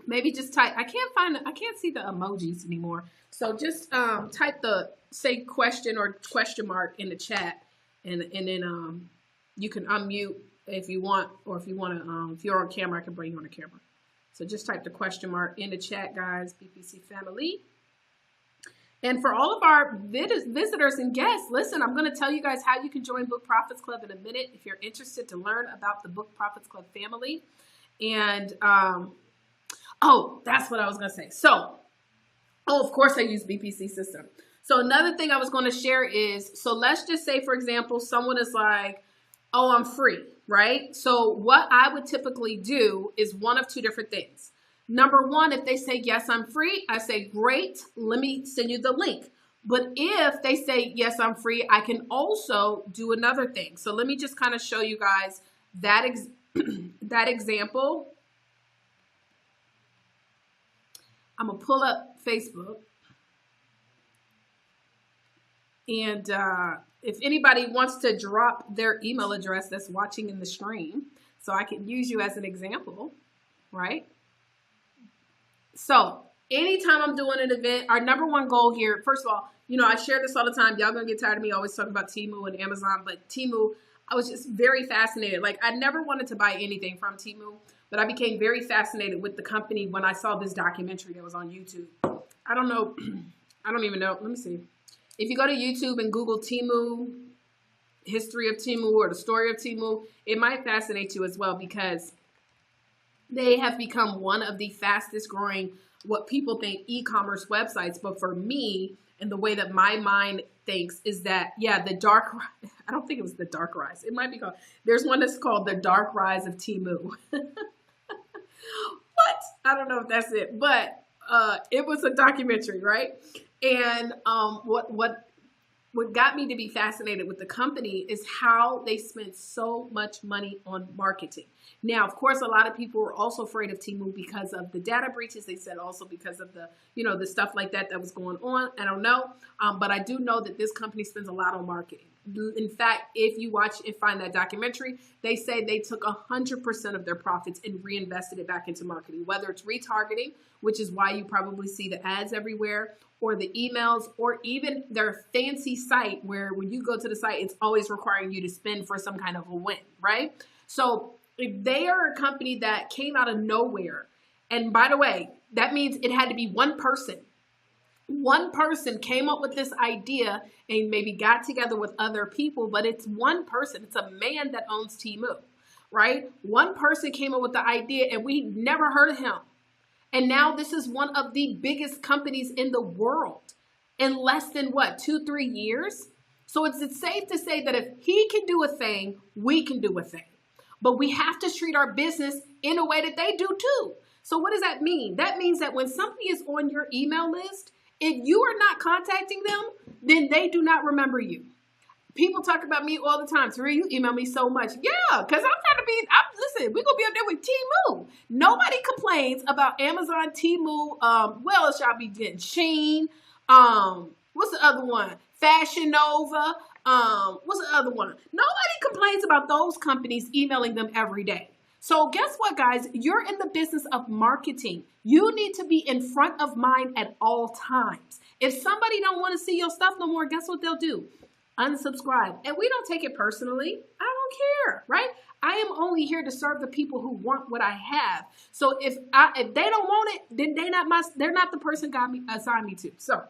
maybe just type. I can't see the emojis anymore. So just type say question or question mark in the chat, and then you can unmute if you want, or if you want to, if you're on camera, I can bring you on the camera. So just type the question mark in the chat, guys, BPC family. And for all of our visitors and guests, listen, I'm going to tell you guys how you can join Book Profits Club in a minute if you're interested to learn about the Book Profits Club family. And, oh, that's what I was going to say. So, of course I use BPC system. So another thing I was going to share is, so let's just say, for example, someone is like, oh, I'm free, right? So what I would typically do is one of two different things. Number one, if they say, yes, I'm free, I say, great, let me send you the link. But if they say, yes, I'm free, I can also do another thing. So let me just kind of show you guys that, that example. I'm going to pull up Facebook. And if anybody wants to drop their email address that's watching in the stream, so I can use you as an example, right? So anytime I'm doing an event, our number one goal here, first of all, you know, I share this all the time. Y'all gonna get tired of me always talking about Temu and Amazon, but Temu, I was just very fascinated. Like, I never wanted to buy anything from Temu, but I became very fascinated with the company when I saw this documentary that was on YouTube. I don't know. I don't even know. Let me see. If you go to YouTube and Google Temu, history of Temu or the story of Temu, it might fascinate you as well, because they have become one of the fastest growing, what people think, e-commerce websites. But for me, and the way that my mind thinks is that, yeah, the dark, I don't think it was the Dark Rise. It might be called, there's one that's called the Dark Rise of Temu. What? I don't know if that's it, but it was a documentary, right? And what got me to be fascinated with the company is how they spent so much money on marketing. Now, of course, a lot of people were also afraid of Temu because of the data breaches. They said also because of the, you know, the stuff like that was going on. I don't know. But I do know that this company spends a lot on marketing. In fact, if you watch and find that documentary, they say they took 100% of their profits and reinvested it back into marketing, whether it's retargeting, which is why you probably see the ads everywhere, or the emails, or even their fancy site where when you go to the site, it's always requiring you to spend for some kind of a win, right? So if they are a company that came out of nowhere, and by the way, that means it had to be one person. One person came up with this idea and maybe got together with other people, but it's one person. It's a man that owns Temu, right? One person came up with the idea and we never heard of him. And now this is one of the biggest companies in the world in less than what, 2-3 years? So it's safe to say that if he can do a thing, we can do a thing. But we have to treat our business in a way that they do too. So what does that mean? That means that when somebody is on your email list, if you are not contacting them, then they do not remember you. People talk about me all the time. Therese, you email me so much. Yeah, because I'm trying to be, listen, we're going to be up there with Temu. Nobody complains about Amazon, Temu. What else y'all be getting? Shein. What's the other one? Fashion Nova. What's the other one? Nobody complains about those companies emailing them every day. So guess what, guys? You're in the business of marketing. You need to be in front of mind at all times. If somebody don't want to see your stuff no more, guess what they'll do? Unsubscribe. And we don't take it personally. I don't care, right? I am only here to serve the people who want what I have. So if they don't want it, then they're not the person God assigned me to. So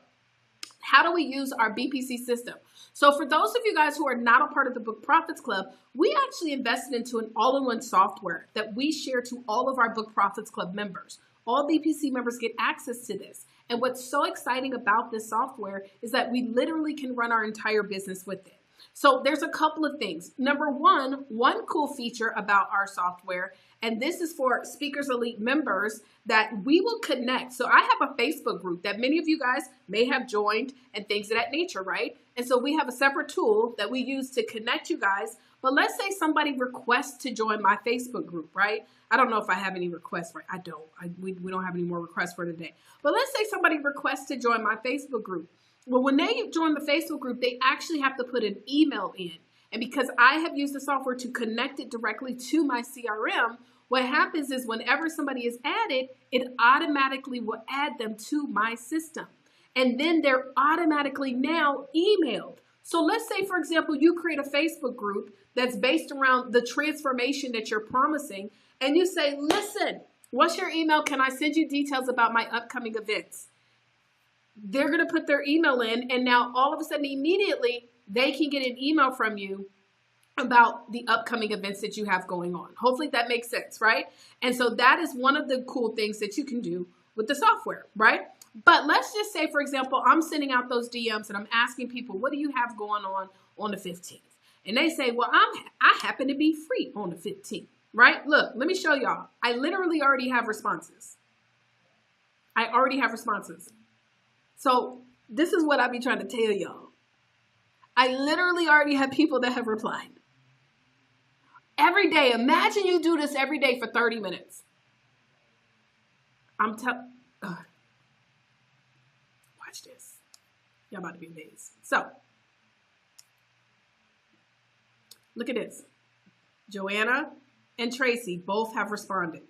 how do we use our BPC system? So for those of you guys who are not a part of the Book Profits Club, we actually invested into an all-in-one software that we share to all of our Book Profits Club members. All BPC members get access to this. And what's so exciting about this software is that we literally can run our entire business with it. So there's a couple of things. Number one cool feature about our software, and this is for Speakers Elite members, that we will connect. So I have a Facebook group that many of you guys may have joined and things of that nature, right? And so we have a separate tool that we use to connect you guys. But let's say somebody requests to join my Facebook group, right? I don't know if I have any requests, right? I don't. We don't have any more requests for today. But let's say somebody requests to join my Facebook group. Well, when they join the Facebook group, they actually have to put an email in. And because I have used the software to connect it directly to my CRM, what happens is whenever somebody is added, it automatically will add them to my system. And then they're automatically now emailed. So let's say, for example, you create a Facebook group that's based around the transformation that you're promising. And you say, listen, What's your email? Can I send you details about my upcoming events? They're going to put their email in, and now all of a sudden, immediately, they can get an email from you about the upcoming events that you have going on. Hopefully that makes sense, right? And so that is one of the cool things that you can do with the software, right? But let's just say, for example, I'm sending out those DMs and I'm asking people, what do you have going on the 15th? And they say, well, I happen to be free on the 15th, right? Look, let me show y'all. I literally already have responses. I already have responses. So this is what I be trying to tell y'all. I literally already have people that have replied. Every day, imagine you do this every day for 30 minutes. Watch this. Y'all about to be amazed. So, look at this. Joanna and Tracy both have responded.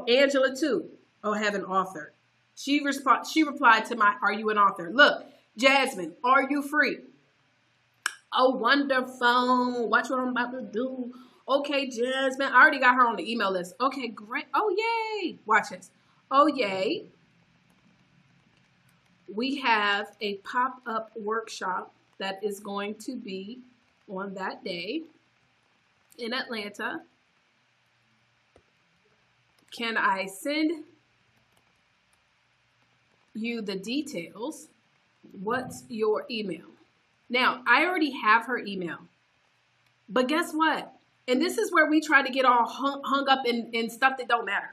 Angela too. Have an author. She replied to my, are you an author? Look, Jasmine, are you free? Oh, wonderful. Watch what I'm about to do. Okay, Jasmine. I already got her on the email list. Okay, great. Oh, yay. Watch this. Oh, yay. We have a pop-up workshop that is going to be on that day in Atlanta. Can I send you the details? What's your email? Now, I already have her email, but guess what? And this is where we try to get all hung up in stuff that don't matter.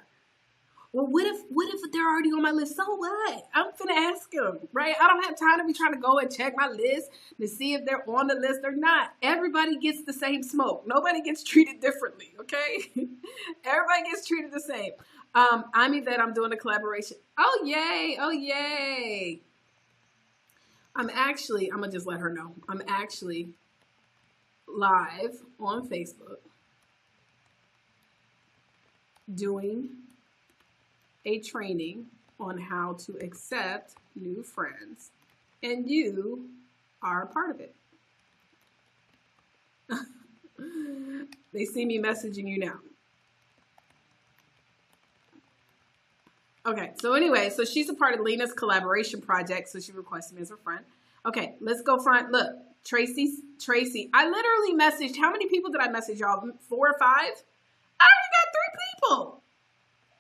Well, what if they're already on my list? So what? I'm finna ask them, right? I don't have time to be trying to go and check my list to see if they're on the list or not. Everybody gets the same smoke. Nobody gets treated differently, okay? Everybody gets treated the same. I'm Yvette. I'm doing a collaboration. Oh, yay. Oh, yay. I'm going to just let her know. I'm actually live on Facebook doing a training on how to accept new friends, and you are a part of it. They see me messaging you now. Okay, so anyway, so she's a part of Lena's collaboration project, so she requested me as a friend. Okay, let's go find, look, Tracy. I literally messaged, how many people did I message y'all? 4 or 5? I already got 3 people.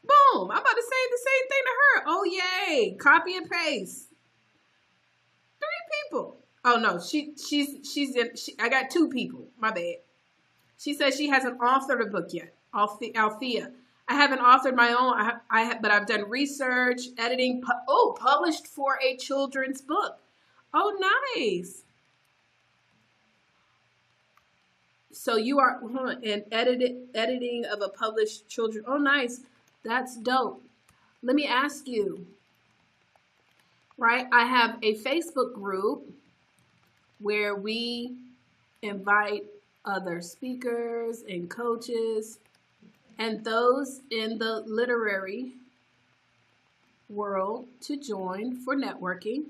Boom, I'm about to say the same thing to her. Oh, yay, copy and paste. 3 people. Oh, no, I got 2 people, my bad. She says she hasn't authored a book yet, Althea. I haven't authored my own, but I've done research, editing, published for a children's book. Oh, nice. So you are, and editing of a published children. Oh, nice. That's dope. Let me ask you, right? I have a Facebook group where we invite other speakers and coaches and those in the literary world to join for networking.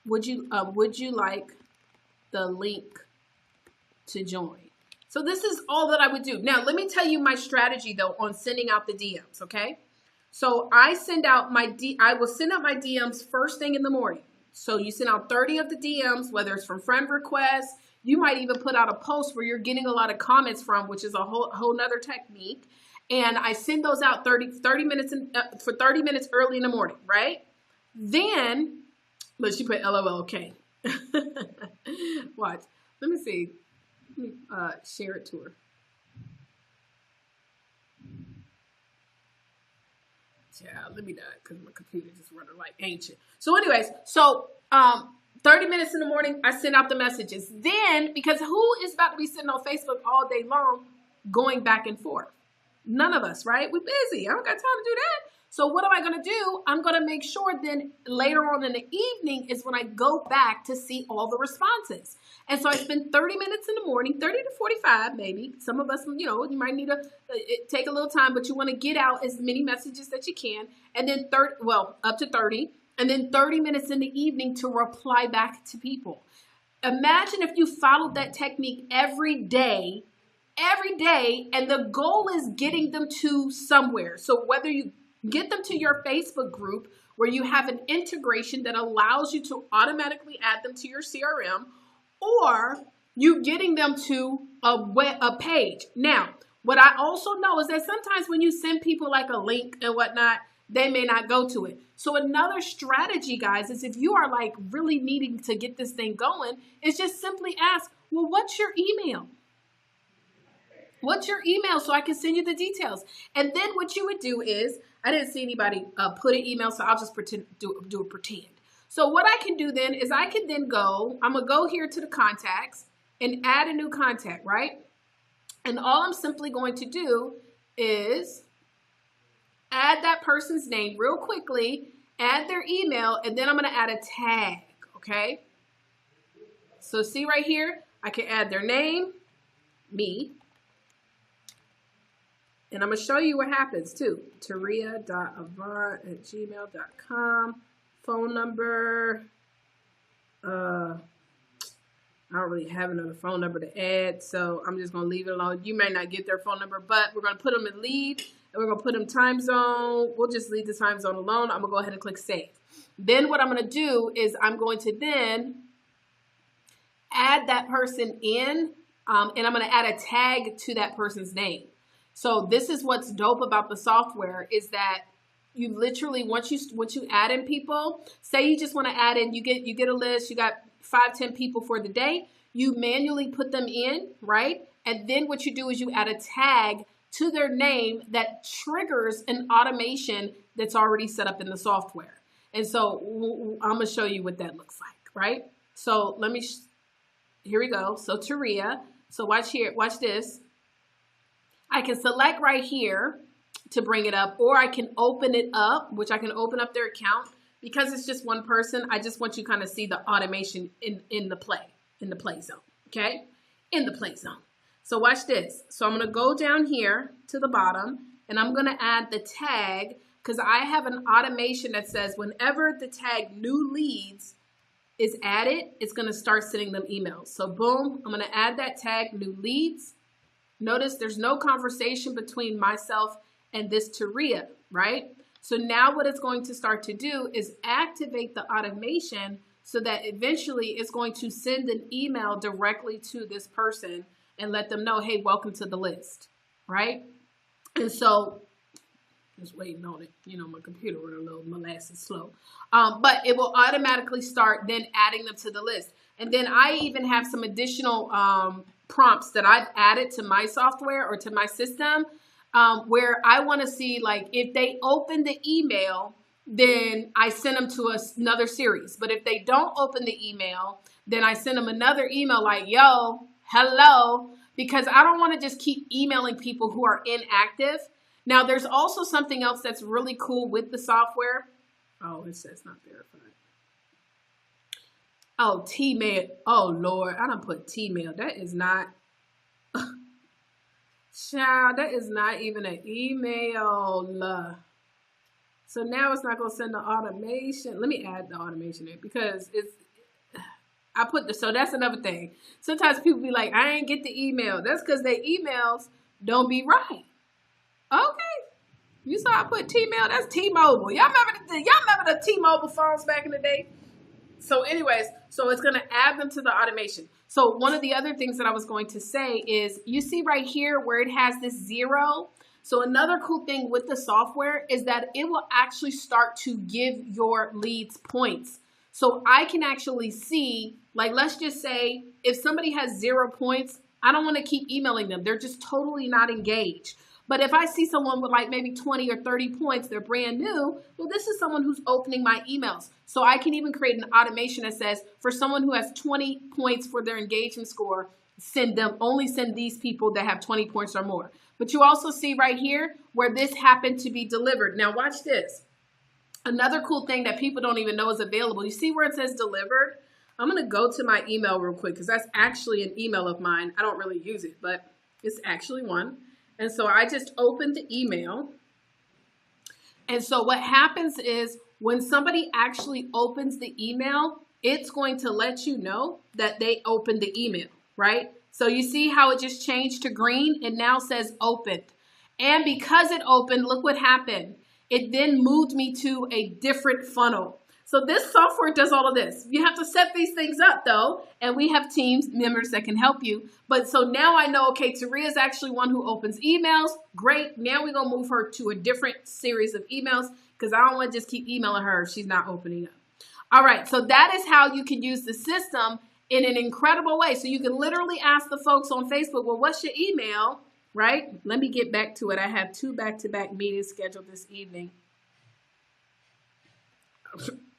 Would you like the link to join? So this is all that I would do. Now, let me tell you my strategy though on sending out the DMs, okay? So I will send out my DMs first thing in the morning. So you send out 30 of the DMs, whether it's from friend requests. You might even put out a post where you're getting a lot of comments from, which is a whole nother technique. And I send those out 30 minutes for 30 minutes early in the morning, right? Then, look, she put LOL, okay. Watch. Let me see. Let me share it to her. Yeah, let me not, because my computer just running like ancient. So anyways, 30 minutes in the morning, I send out the messages. Then, because who is about to be sitting on Facebook all day long going back and forth? None of us, right? We're busy. I don't got time to do that. So what am I going to do? I'm going to make sure then later on in the evening is when I go back to see all the responses. And so I spend 30 minutes in the morning, 30 to 45 maybe. Some of us, you might need to take a little time, but you want to get out as many messages that you can. And then up to 30. And then 30 minutes in the evening to reply back to people. Imagine if you followed that technique every day every day, and the goal is getting them to somewhere. So whether you get them to your Facebook group where you have an integration that allows you to automatically add them to your CRM, or you getting them to a page. Now, what I also know is that sometimes when you send people like a link and whatnot, they may not go to it. So another strategy, guys, is if you are like really needing to get this thing going, is just simply ask, well, what's your email? What's your email so I can send you the details? And then what you would do is, I didn't see anybody put an email, so I'll just do a pretend. So what I can do then is I can then go, I'm going to go here to the contacts and add a new contact, right? And all I'm simply going to do is add that person's name real quickly, add their email, and then I'm going to add a tag, okay? So see right here, I can add their name, me, and I'm going to show you what happens too. Taria.avant@gmail.com. Phone number. I don't really have another phone number to add, so I'm just going to leave it alone. You may not get their phone number, but we're going to put them in lead, and we're going to put them time zone. We'll just leave the time zone alone. I'm going to go ahead and click save. Then what I'm going to do is I'm going to then add that person in, and I'm going to add a tag to that person's name. So this is what's dope about the software is that you literally, once you add in people, say you just want to add in, you get a list, you got 5-10 people for the day, you manually put them in, right? And then what you do is you add a tag to their name that triggers an automation that's already set up in the software. And so I'm going to show you what that looks like, right? So let me, here we go. So Taria, so watch here, watch this. I can select right here to bring it up, or I can open it up, which I can open up their account. Because it's just one person, I just want you to kind of see the automation in the play zone, okay? In the play zone. So watch this. So I'm going to go down here to the bottom, and I'm going to add the tag, because I have an automation that says whenever the tag new leads is added, it's going to start sending them emails. So boom, I'm going to add that tag, new leads. Notice there's no conversation between myself and this Taria, right? So now what it's going to start to do is activate the automation so that eventually it's going to send an email directly to this person and let them know, hey, welcome to the list, right? And so, just waiting on it. You know, my computer running a little molasses slow. But it will automatically start then adding them to the list. And then I even have some additional prompts that I've added to my software or to my system where I want to see, like, if they open the email, then I send them to another series. But if they don't open the email, then I send them another email like, yo, hello, because I don't want to just keep emailing people who are inactive. Now, there's also something else that's really cool with the software. Oh, it says not verified. Oh, T-mail. Oh, Lord, I done put T-mail. That is not... Child, that is not even an email. So now it's not going to send the automation. Let me add the automation in because it's, I put the, so that's another thing. Sometimes people be like, I ain't get the email. That's because their emails don't be right. Okay. You saw I put T-mail. That's T-Mobile. Y'all remember the T-Mobile phones back in the day? So anyways, so it's going to add them to the automation. So one of the other things that I was going to say is you see right here where it has this 0. So another cool thing with the software is that it will actually start to give your leads points. So I can actually see, like, let's just say if somebody has 0 points, I don't want to keep emailing them. They're just totally not engaged. But if I see someone with like maybe 20 or 30 points, they're brand new, well, this is someone who's opening my emails. So I can even create an automation that says for someone who has 20 points for their engagement score, only send these people that have 20 points or more. But you also see right here where this happened to be delivered. Now watch this. Another cool thing that people don't even know is available. You see where it says delivered? I'm going to go to my email real quick because that's actually an email of mine. I don't really use it, but it's actually one. And so I just opened the email. And so what happens is when somebody actually opens the email, it's going to let you know that they opened the email, right? So you see how it just changed to green? It now says opened. And because it opened, look what happened. It then moved me to a different funnel. So this software does all of this. You have to set these things up though, and we have team members that can help you. But so now I know, okay, Taria's actually one who opens emails. Great. Now we're going to move her to a different series of emails because I don't want to just keep emailing her if she's not opening up. All right, so that is how you can use the system in an incredible way. So you can literally ask the folks on Facebook, well, what's your email, right? Let me get back to it. I have 2 back-to-back meetings scheduled this evening.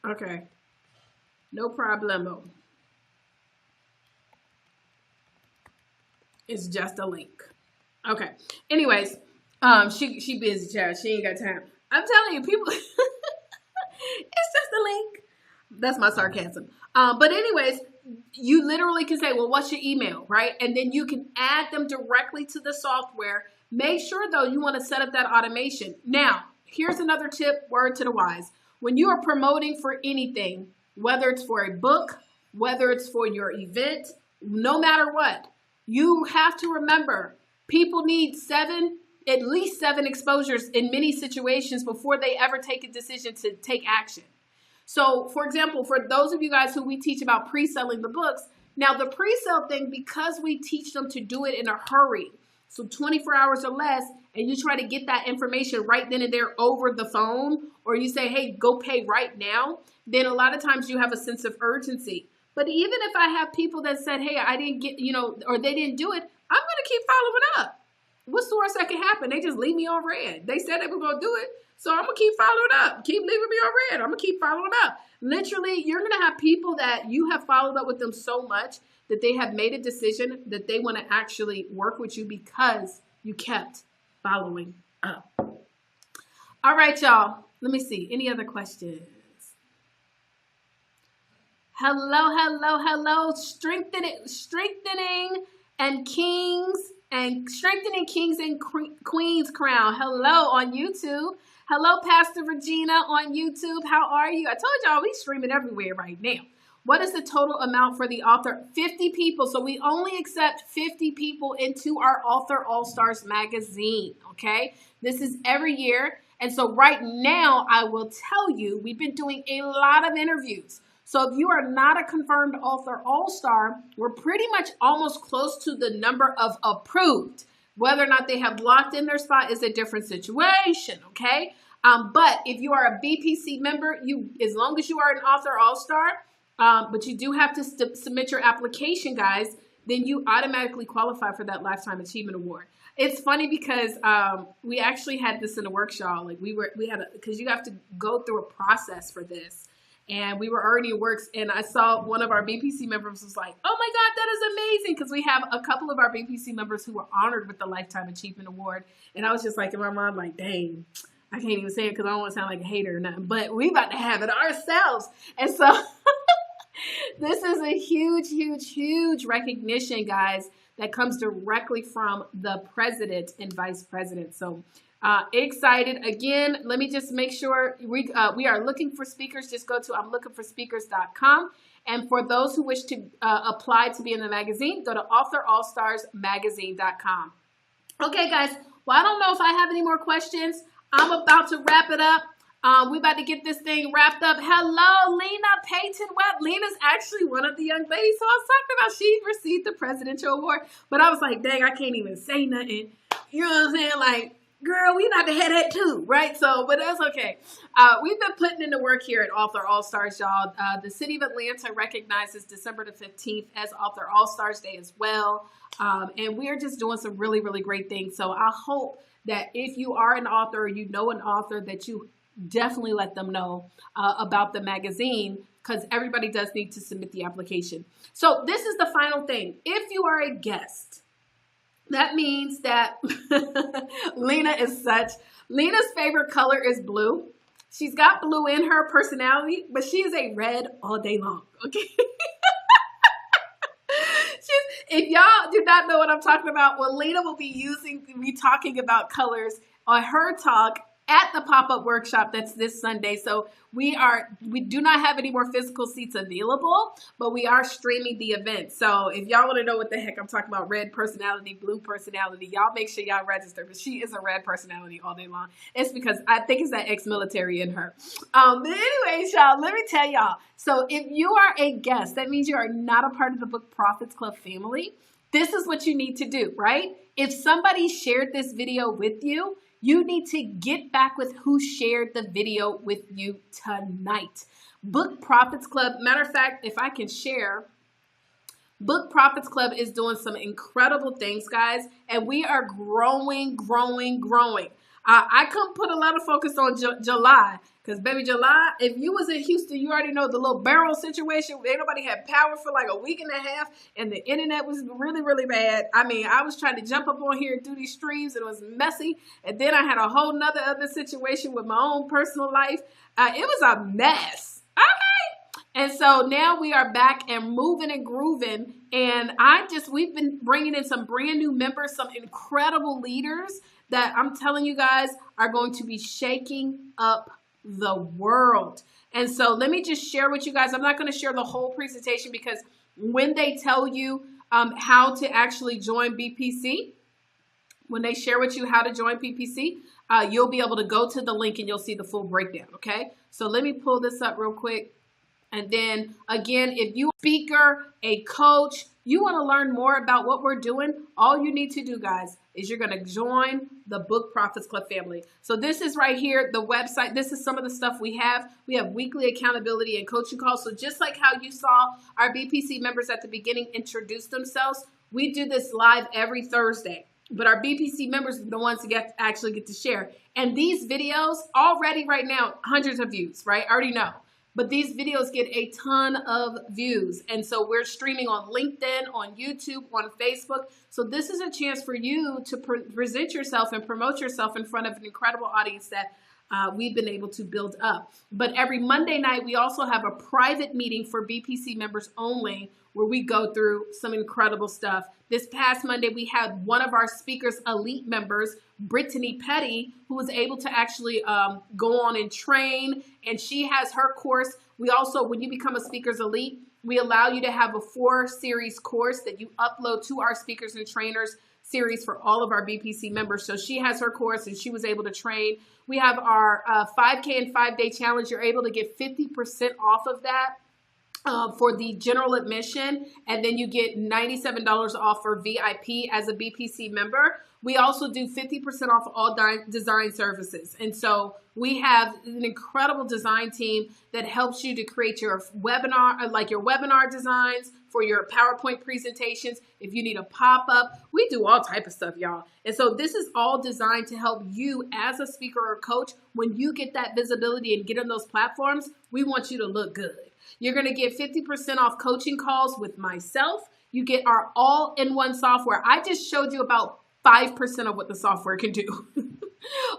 Okay, no problemo. It's just a link. Okay, anyways, she busy, child. She ain't got time. I'm telling you, people, it's just a link. That's my sarcasm. But anyways, you literally can say, well, what's your email, right? And then you can add them directly to the software. Make sure, though, you want to set up that automation. Now, here's another tip, word to the wise. When you are promoting for anything, whether it's for a book, whether it's for your event, no matter what, you have to remember people need at least 7 exposures in many situations before they ever take a decision to take action. So, for example, for those of you guys who we teach about pre-selling the books, now the pre-sale thing, because we teach them to do it in a hurry, so 24 hours or less, and you try to get that information right then and there over the phone, or you say, hey, go pay right now, then a lot of times you have a sense of urgency. But even if I have people that said, hey, I didn't get, or they didn't do it, I'm going to keep following up. What's the worst that can happen? They just leave me on red. They said they were going to do it. So I'm going to keep following up. Keep leaving me on red. I'm going to keep following up. Literally, you're going to have people that you have followed up with them so much that they have made a decision that they want to actually work with you because you kept following up. All right, y'all. Let me see. Any other questions? Hello. Strengthening Kings and Queens Crown. Hello on YouTube. Hello, Pastor Regina on YouTube. How are you? I told y'all we streaming everywhere right now. What is the total amount for the author? 50 people. So we only accept 50 people into our Author All-Stars magazine, okay? This is every year. And so right now, I will tell you, we've been doing a lot of interviews. So if you are not a confirmed Author All-Star, we're pretty much almost close to the number of approved. Whether or not they have locked in their spot is a different situation, okay? But if you are a BPC member, as long as you are an Author All-Star, but you do have to submit your application, guys, then you automatically qualify for that Lifetime Achievement Award. It's funny because we actually had this in a workshop. Like because you have to go through a process for this. And we were already in works, and I saw one of our BPC members was like, oh my God, that is amazing, because we have a couple of our BPC members who were honored with the Lifetime Achievement Award. And I was just like, in my mind, like, dang, I can't even say it because I don't want to sound like a hater or nothing, but we about to have it ourselves. And so this is a huge recognition, guys, that comes directly from the president and vice president. So excited. Again, let me just make sure we are looking for speakers. Just go to I'mLookingForSpeakers.com. And for those who wish to apply to be in the magazine, go to AuthorAllStarsMagazine.com. Okay, guys. Well, I don't know if I have any more questions. I'm about to wrap it up. We about to get this thing wrapped up. Hello, Lena Payton Webb. Lena's actually one of the young ladies. So I was talking about she received the presidential award. But I was like, dang, I can't even say nothing. You know what I'm saying? Like, girl, we about to have that too, right? So, but that's okay. We've been putting in the work here at Author All-Stars, y'all. The city of Atlanta recognizes December the 15th as Author All-Stars Day as well. And we are just doing some really great things. So I hope that if you are an author or you know an author, that you definitely let them know about the magazine, because everybody does need to submit the application. So this is the final thing. If you are a guest, that means that Lena's favorite color is blue. She's got blue in her personality, but she is a red all day long, okay? If y'all do not know what I'm talking about, well, Lena will be talking about colors on her talk at the pop-up workshop that's this Sunday. So we do not have any more physical seats available, but we are streaming the event. So if y'all want to know what the heck I'm talking about, red personality, blue personality, y'all make sure y'all register. But she is a red personality all day long. It's because I think it's that ex-military in her. But anyways, y'all, let me tell y'all. So if you are a guest, that means you are not a part of the Book Profits Club family. This is what you need to do, right? If somebody shared this video with you, you need to get back with who shared the video with you tonight. Book Profits Club, matter of fact, if I can share, Book Profits Club is doing some incredible things, guys, and we are growing. I couldn't put a lot of focus on July, because baby, July, if you was in Houston, you already know the little barrel situation. Ain't nobody had power for like a week and a half, and the internet was really, really bad. I mean, I was trying to jump up on here and do these streams, and it was messy. And then I had a whole nother other situation with my own personal life. It was a mess. Okay. And so now we are back and moving and grooving. And we've been bringing in some brand new members, some incredible leaders that I'm telling you guys are going to be shaking up the world. And so let me just share with you guys. I'm not going to share the whole presentation, because when they tell you how to actually join BPC, when they share with you how to join BPC, you'll be able to go to the link and you'll see the full breakdown. Okay. So let me pull this up real quick. And then again, if you're a speaker, a coach, you want to learn more about what we're doing, all you need to do, guys, is you're going to join the Book Profits Club family. So this is right here, the website. This is some of the stuff we have. We have weekly accountability and coaching calls. So just like how you saw our BPC members at the beginning introduce themselves, we do this live every Thursday. But our BPC members are the ones who actually get to share. And these videos already right now, hundreds of views, right? I already know. But these videos get a ton of views. And so we're streaming on LinkedIn, on YouTube, on Facebook. So this is a chance for you to present yourself and promote yourself in front of an incredible audience that we've been able to build up. But every Monday night, we also have a private meeting for BPC members only, where we go through some incredible stuff. This past Monday, we had one of our Speakers Elite members, Brittany Petty, who was able to actually go on and train, and she has her course. We also, when you become a Speakers Elite, we allow you to have a 4-series course that you upload to our Speakers and Trainers series for all of our BPC members. So she has her course and she was able to train. We have our 5K and 5-day challenge. You're able to get 50% off of that for the general admission, and then you get $97 off for VIP as a BPC member. We also do 50% off all design services. And so we have an incredible design team that helps you to create your webinar, like your webinar designs for your PowerPoint presentations. If you need a pop-up, we do all type of stuff, y'all. And so this is all designed to help you as a speaker or coach. When you get that visibility and get on those platforms, we want you to look good. You're going to get 50% off coaching calls with myself. You get our all-in-one software. I just showed you about 5% of what the software can do.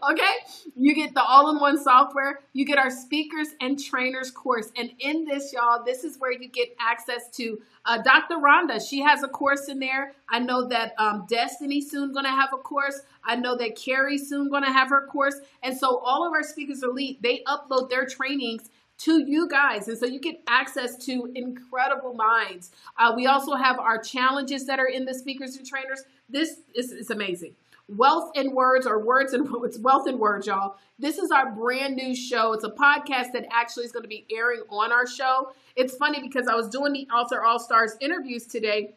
Okay? You get the all-in-one software. You get our Speakers and Trainers course. And in this, y'all, this is where you get access to Dr. Rhonda. She has a course in there. I know that Destiny soon going to have a course. I know that Carrie soon going to have her course. And so all of our Speakers Elite, they upload their trainings to you guys. And so you get access to incredible minds. We also have our challenges that are in the Speakers and Trainers. This is amazing. Wealth in Words, or Words and it's Wealth in Words, y'all. This is our brand new show. It's a podcast that actually is going to be airing on our show. It's funny because I was doing the Author All-Stars interviews today,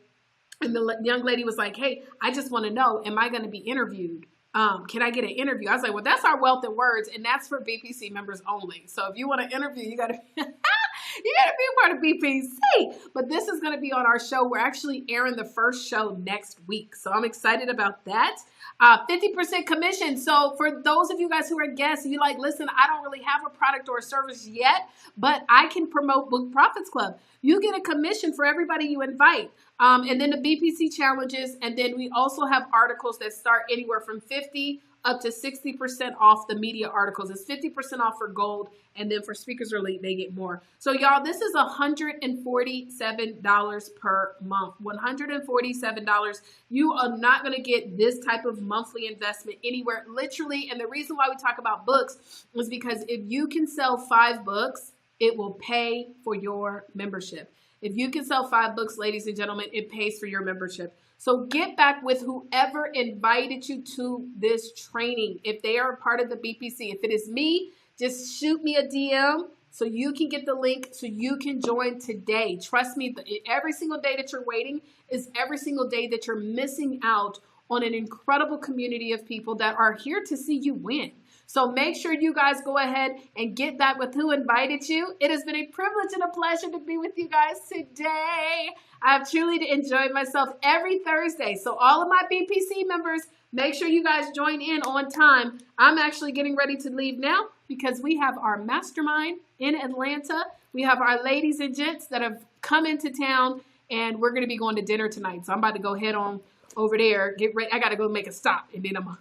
and the young lady was like, hey, I just want to know, am I going to be interviewed? Can I get an interview? I was like, well, that's our Wealth in Words, and that's for BPC members only. So if you want to interview, you got to be a part of BPC. But this is going to be on our show. We're actually airing the first show next week. So I'm excited about that. 50% commission. So for those of you guys who are guests, you like, listen, I don't really have a product or a service yet, but I can promote Book Profits Club. You get a commission for everybody you invite. And then the BPC challenges. And then we also have articles that start anywhere from $50 up to 60% off the media articles. It's 50% off for gold, and then for Speakers Elite, they get more. So y'all, this is $147 per month. $147. You are not going to get this type of monthly investment anywhere, literally. And the reason why we talk about books is because if you can sell 5 books, it will pay for your membership. If you can sell 5 books, ladies and gentlemen, it pays for your membership. So get back with whoever invited you to this training. If they are a part of the BPC, if it is me, just shoot me a DM so you can get the link so you can join today. Trust me, every single day that you're waiting is every single day that you're missing out on an incredible community of people that are here to see you win. So make sure you guys go ahead and get that with who invited you. It has been a privilege and a pleasure to be with you guys today. I've truly enjoyed myself every Thursday. So all of my BPC members, make sure you guys join in on time. I'm actually getting ready to leave now because we have our mastermind in Atlanta. We have our ladies and gents that have come into town, and we're going to be going to dinner tonight. So I'm about to go head on over there. Get ready. I got to go make a stop, and then I got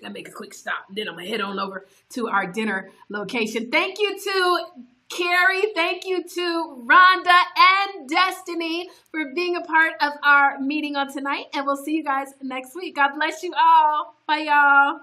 to make a quick stop. Then I'm going to head on over to our dinner location. Thank you to Carrie. Thank you to Rhonda and Destiny for being a part of our meeting on tonight. And we'll see you guys next week. God bless you all. Bye, y'all.